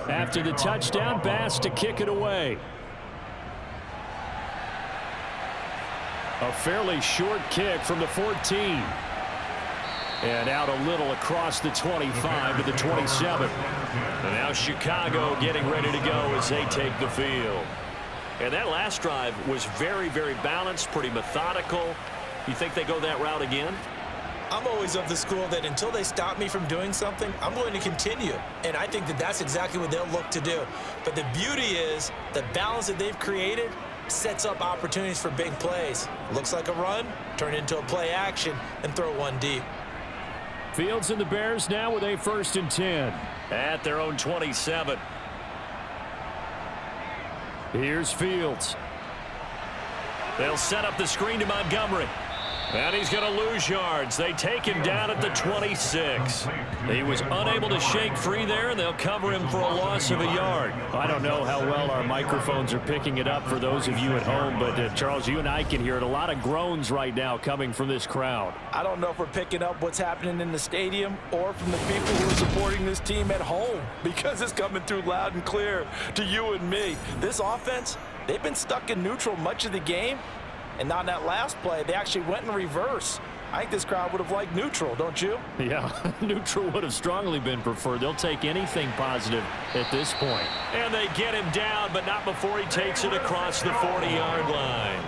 After the touchdown, Bass to kick it away. A fairly short kick from the 14. And out a little across the 25 to the 27.
And now Chicago getting ready to go as they take the field. And that last drive was very, very balanced, pretty methodical. You think they go that route again?
I'm always of the school that until they stop me from doing something, I'm going to continue. And I think that that's exactly what they'll look to do. But the beauty is the balance that they've created sets up opportunities for big plays. Looks like a run, turn into a play action, and throw one deep.
Fields and the Bears now with a 1st and 10.
At their own 27.
Here's Fields.
They'll set up the screen to Montgomery. And he's going to lose yards. They take him down at the 26. He was unable to shake free there, and they'll cover him for a loss of a yard.
I don't know how well our microphones are picking it up for those of you at home, but Charles, you and I can hear it. A lot of groans right now coming from this crowd.
I don't know if we're picking up what's happening in the stadium or from the people who are supporting this team at home, because it's coming through loud and clear to you and me. This offense, they've been stuck in neutral much of the game. And on that last play, they actually went in reverse. I think this crowd would have liked neutral, don't you?
Yeah, neutral would have strongly been preferred. They'll take anything positive at this point.
And they get him down, but not before he takes it across the 40-yard line.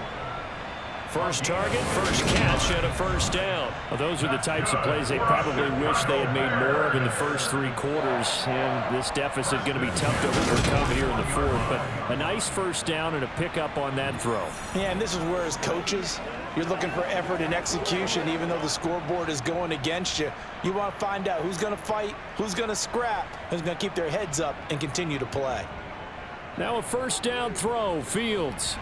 First target, first catch, and a first down.
Well, those are the types of plays they probably wish they had made more of in the first 3 quarters. And this deficit going to be tough to overcome here in the fourth. But a nice first down and a pickup on that throw.
Yeah, and this is where, as coaches, you're looking for effort and execution. Even though the scoreboard is going against you, you want to find out who's going to fight, who's going to scrap, who's going to keep their heads up and continue to play.
Now a first down throw, Fields.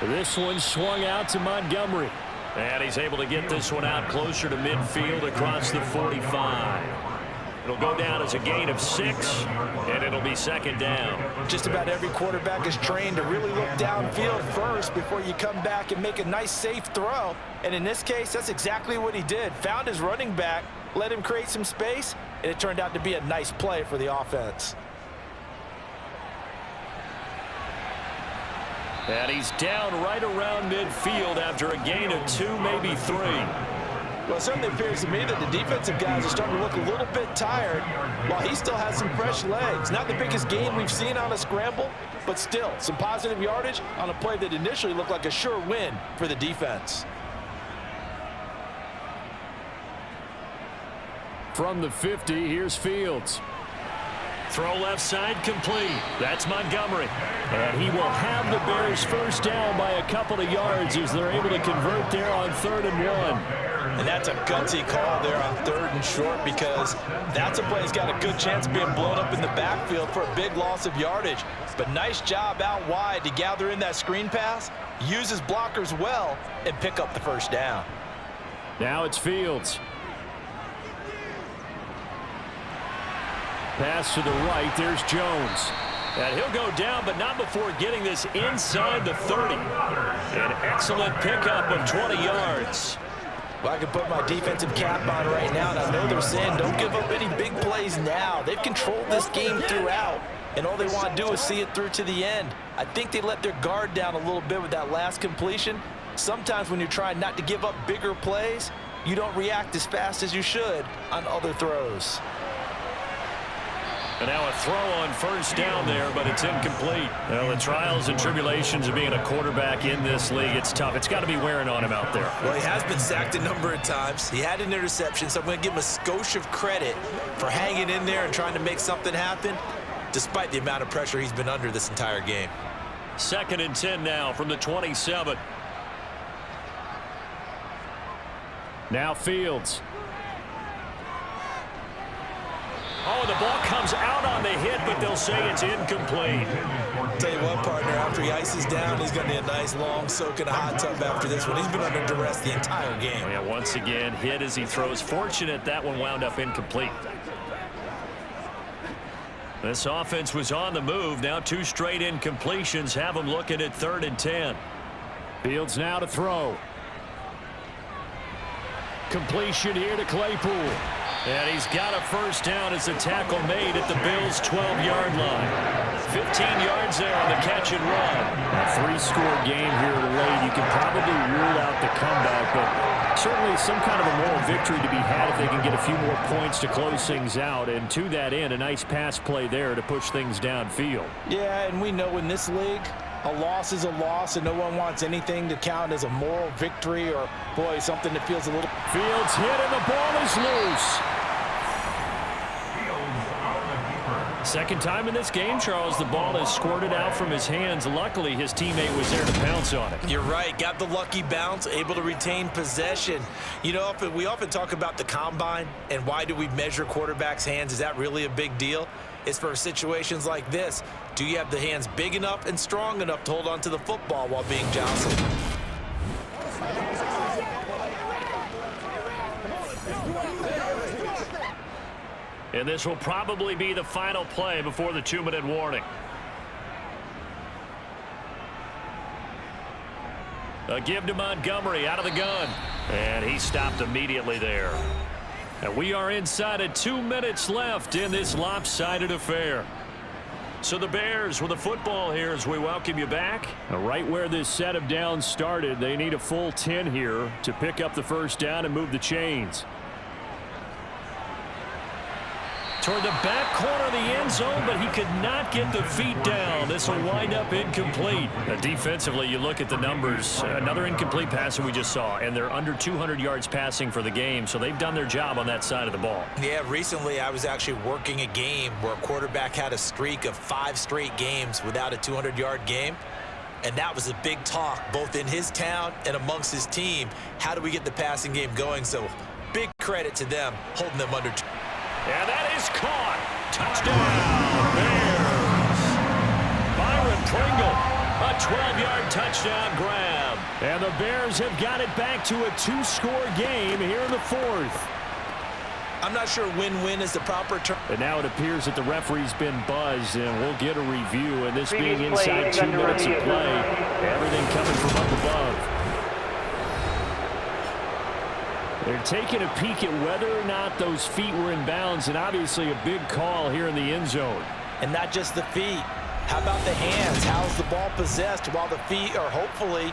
This one swung out to Montgomery.
And he's able to get this one out closer to midfield across the 45. It'll go down as a gain of 6, and it'll be second down.
Just about every quarterback is trained to really look downfield first before you come back and make a nice, safe throw. And in this case, that's exactly what he did. Found his running back, let him create some space, and it turned out to be a nice play for the offense.
And he's down right around midfield after a gain of 2, maybe 3.
Well, it certainly appears to me that the defensive guys are starting to look a little bit tired while he still has some fresh legs. Not the biggest gain we've seen on a scramble, but still some positive yardage on a play that initially looked like a sure win for the defense.
From the 50, here's Fields.
Throw left side, complete. That's Montgomery.
And he will have the Bears first down by a couple of yards as they're able to convert there on 3rd and 1.
And that's a gutsy call there on 3rd and short, because that's a play that's got a good chance of being blown up in the backfield for a big loss of yardage. But nice job out wide to gather in that screen pass, use his blockers well, and pick up the first down.
Now it's Fields. Pass to the right. There's Jones.
And he'll go down, but not before getting this inside the 30. An excellent pickup of 20 yards.
Well, I can put my defensive cap on right now, and I know they're saying don't give up any big plays now. They've controlled this game throughout, and all they want to do is see it through to the end. I think they let their guard down a little bit with that last completion. Sometimes when you're trying not to give up bigger plays, you don't react as fast as you should on other throws.
And now a throw on first down there, but it's incomplete. Well, the trials and tribulations of being a quarterback in this league, it's tough. It's got to be wearing on him out there.
Well, he has been sacked a number of times. He had an interception, so I'm going to give him a skosh of credit for hanging in there and trying to make something happen, despite the amount of pressure he's been under this entire game.
2nd and 10 now from the 27.
Now Fields.
Oh, the ball comes out on the hit, but they'll say it's incomplete.
Tell you what, partner, after he ices down, he's going to need a nice long soak in a hot tub after this one. He's been under duress the entire game.
Oh, yeah, once again, hit as he throws. Fortunate that one wound up incomplete. This offense was on the move. Now 2 straight incompletions have them looking at 3rd and 10.
Fields now to throw. Completion here to Claypool.
And he's got a first down as the tackle made at the Bills' 12-yard line. 15 yards there on the catch and run.
A 3-score game here late. You can probably rule out the comeback, but certainly some kind of a moral victory to be had if they can get a few more points to close things out. And to that end, a nice pass play there to push things downfield.
Yeah, and we know in this league, a loss is a loss, and no one wants anything to count as a moral victory or, boy, something that feels a little...
Fields hit, and the ball is loose.
Second time in this game, Charles, the ball is squirted out from his hands. Luckily, his teammate was there to pounce on it.
You're right. Got the lucky bounce, able to retain possession. You know, we often talk about the combine and why do we measure quarterbacks' hands. Is that really a big deal? It's for situations like this. Do you have the hands big enough and strong enough to hold on to the football while being jostled?
And this will probably be the final play before the 2-minute warning. A give to Montgomery out of the gun. And he stopped immediately there. And we are inside of 2 minutes left in this lopsided affair. So the Bears with the football here as we welcome you back.
Right where this set of downs started, they need a full 10 here to pick up the first down and move the chains.
Toward the back corner of the end zone, but he could not get the feet down. This will wind up incomplete. Defensively, you look at the numbers. Another incomplete pass that we just saw, and they're under 200 yards passing for the game, so they've done their job on that side of the ball.
Yeah, recently I was actually working a game where a quarterback had a streak of 5 straight games without a 200-yard game, and that was a big talk both in his town and amongst his team. How do we get the passing game going? So big credit to them holding them under.
And that is caught. Touchdown, Bears. Byron Pringle, a 12-yard touchdown grab.
And the Bears have got it back to a 2-score game here in the 4th.
I'm not sure win-win is the proper term.
And now it appears that the referee's been buzzed, and we'll get a review. And this being inside 2 minutes of play, everything coming from up above. They're taking a peek at whether or not those feet were in bounds, and obviously a big call here in the end zone.
And not just the feet. How about the hands? How's the ball possessed while the feet are hopefully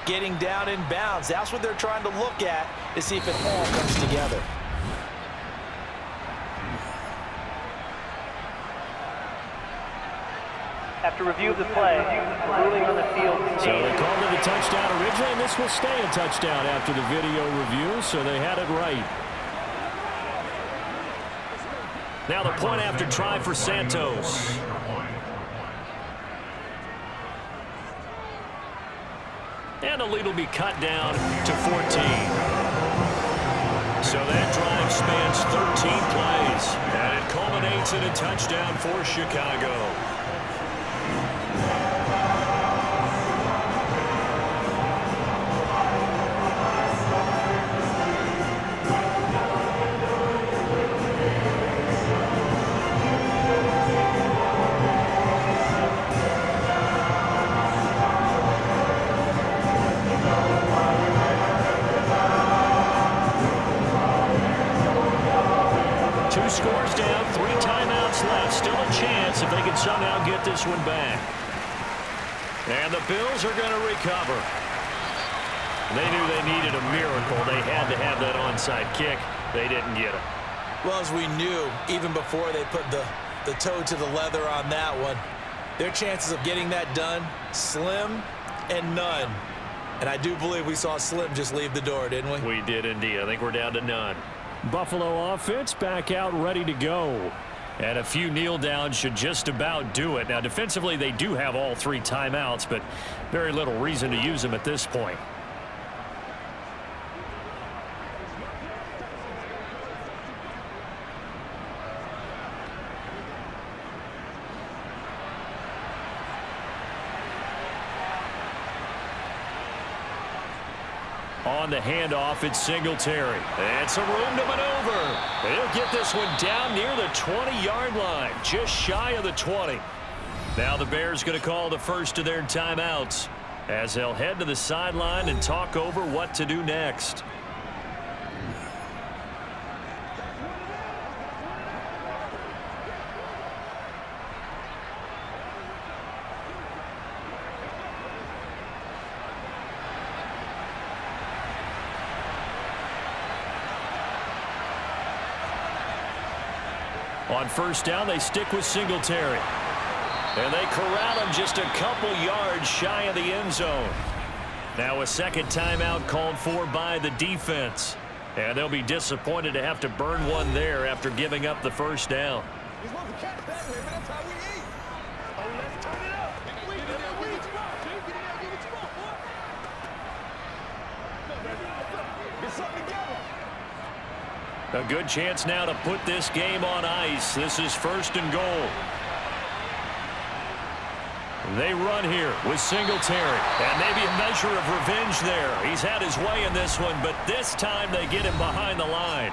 getting down in bounds? That's what they're trying to look at to see if it all comes together.
After review of the play, ruling on the field.
So they called it a touchdown originally, and this will stay a touchdown after the video review, so they had it right.
Now the point after try for Santos. And the lead will be cut down to 14. So that drive spans 13 plays, and it culminates in a touchdown for Chicago. Scores down, 3 timeouts left. Still a chance if they can somehow get this one back. And the Bills are going to recover. They knew they needed a miracle. They had to have that onside kick. They didn't get it.
Well, as we knew, even before they put the toe to the leather on that one, their chances of getting that done, slim and none. And I do believe we saw Slim just leave the door, didn't we?
We did indeed. I think we're down to none.
Buffalo offense back out ready to go.
And a few kneel downs should just about do it. Now, defensively, they do have all 3 timeouts, but very little reason to use them at this point. On the handoff, it's Singletary. And some room to maneuver. They'll get this one down near the 20-yard line, just shy of the 20. Now the Bears going to call the first of their timeouts as they'll head to the sideline and talk over what to do next. On first down, they stick with Singletary. And they corral him just a couple yards shy of the end zone. Now a second timeout called for by the defense. And they'll be disappointed to have to burn one there after giving up the first down. A good chance now to put this game on ice. This is 1st and goal. They run here with Singletary. And maybe a measure of revenge there. He's had his way in this one, but this time they get him behind the line.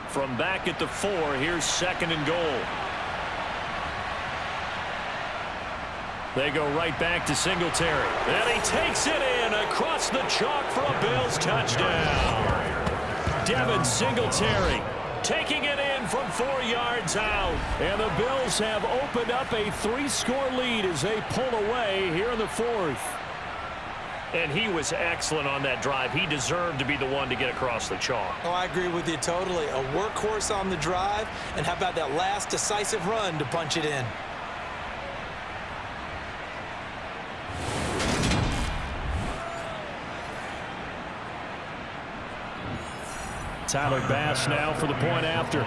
From back at the 4, here's 2nd and goal. They go right back to Singletary. And he takes it in across the chalk for a Bills touchdown. Devin Singletary taking it in from 4 yards out. And the Bills have opened up a 3-score lead as they pull away here in the 4th. And he was excellent on that drive. He deserved to be the one to get across the chalk.
Oh, I agree with you totally. A workhorse on the drive. And how about that last decisive run to punch it in?
Tyler Bass now for the point after.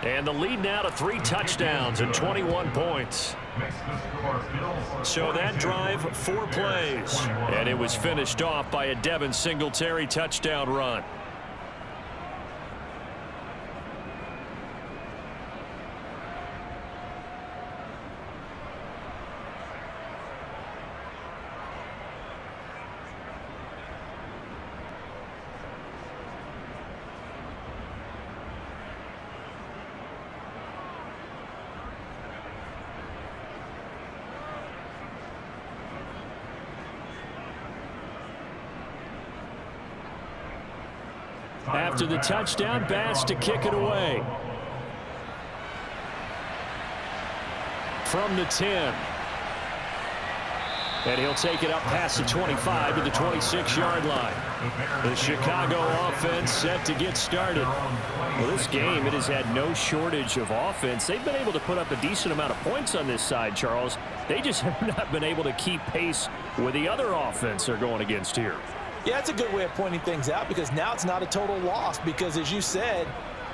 And the lead now to 3 touchdowns and 21 points. So that drive, 4 plays. And it was finished off by a Devin Singletary touchdown run.
After the touchdown, Bass to kick it away. From the 10. And he'll take it up past the 25 to the 26-yard line. The Chicago offense set to get started. Well, this game, it has had no shortage of offense. They've been able to put up a decent amount of points on this side, Charles. They just have not been able to keep pace with the other offense they're going against here.
Yeah, that's a good way of pointing things out because now it's not a total loss because, as you said,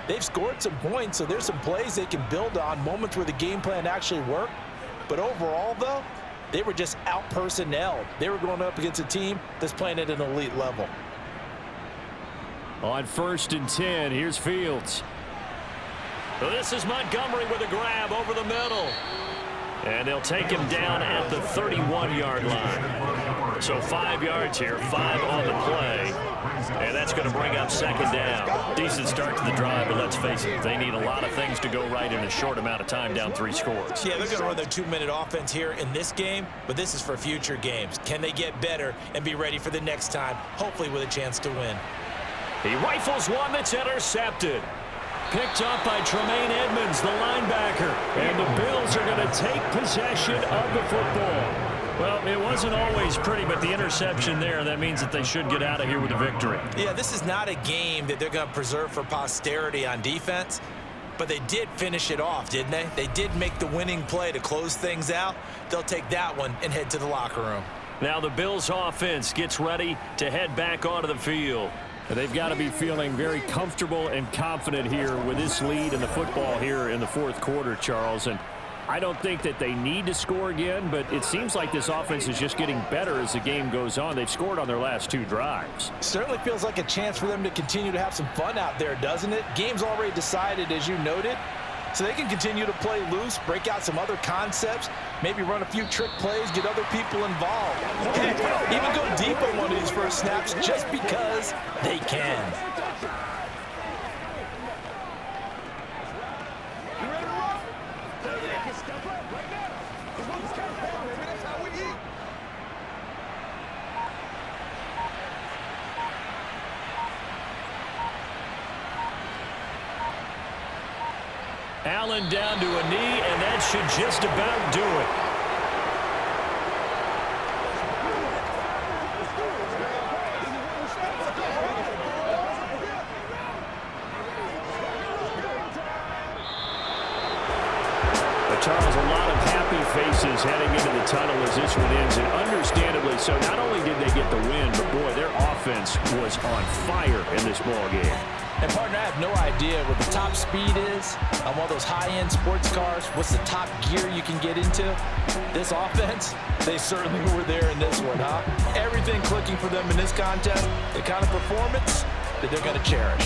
they've scored some points, so there's some plays they can build on, moments where the game plan actually worked. But overall, though, they were just out-personnelled. They were going up against a team that's playing at an elite level.
On 1st and 10, here's Fields.
This is Montgomery with a grab over the middle. And they'll take him down at the 31-yard line. So 5 yards here, 5 on the play. And that's going to bring up 2nd down. Decent start to the drive, but let's face it, they need a lot of things to go right in a short amount of time, down 3 scores.
Yeah, they're going to run their 2-minute offense here in this game, but this is for future games. Can they get better and be ready for the next time, hopefully with a chance to win?
He rifles one that's intercepted. Picked up by Tremaine Edmonds, the linebacker. And the Bills are going to take possession of the football. Well, it wasn't always pretty, but the interception there, that means that they should get out of here with a victory.
Yeah, this is not a game that they're going to preserve for posterity on defense, but they did finish it off, didn't they? They did make the winning play to close things out. They'll take that one and head to the locker room.
Now the Bills offense gets ready to head back onto the field.
They've got to be feeling very comfortable and confident here with this lead in the football here in the 4th quarter, Charles. And I don't think that they need to score again, but it seems like this offense is just getting better as the game goes on. They've scored on their last 2 drives.
Certainly feels like a chance for them to continue to have some fun out there, doesn't it? Game's already decided, as you noted. So they can continue to play loose, break out some other concepts, maybe run a few trick plays, get other people involved. Heck, even go deep on one of these first snaps just because they can.
Allen down to a knee, and that should just about do it.
Charles, a lot of happy faces heading into the tunnel as this one ends, and understandably so. Not only did they get the win, but boy, their offense was on fire in this ball game.
And partner, I have no idea what the top speed is on one of those high-end sports cars. What's the top gear you can get into? This offense, they certainly were there in this one, huh? Everything clicking for them in this contest, the kind of performance that they're going to cherish.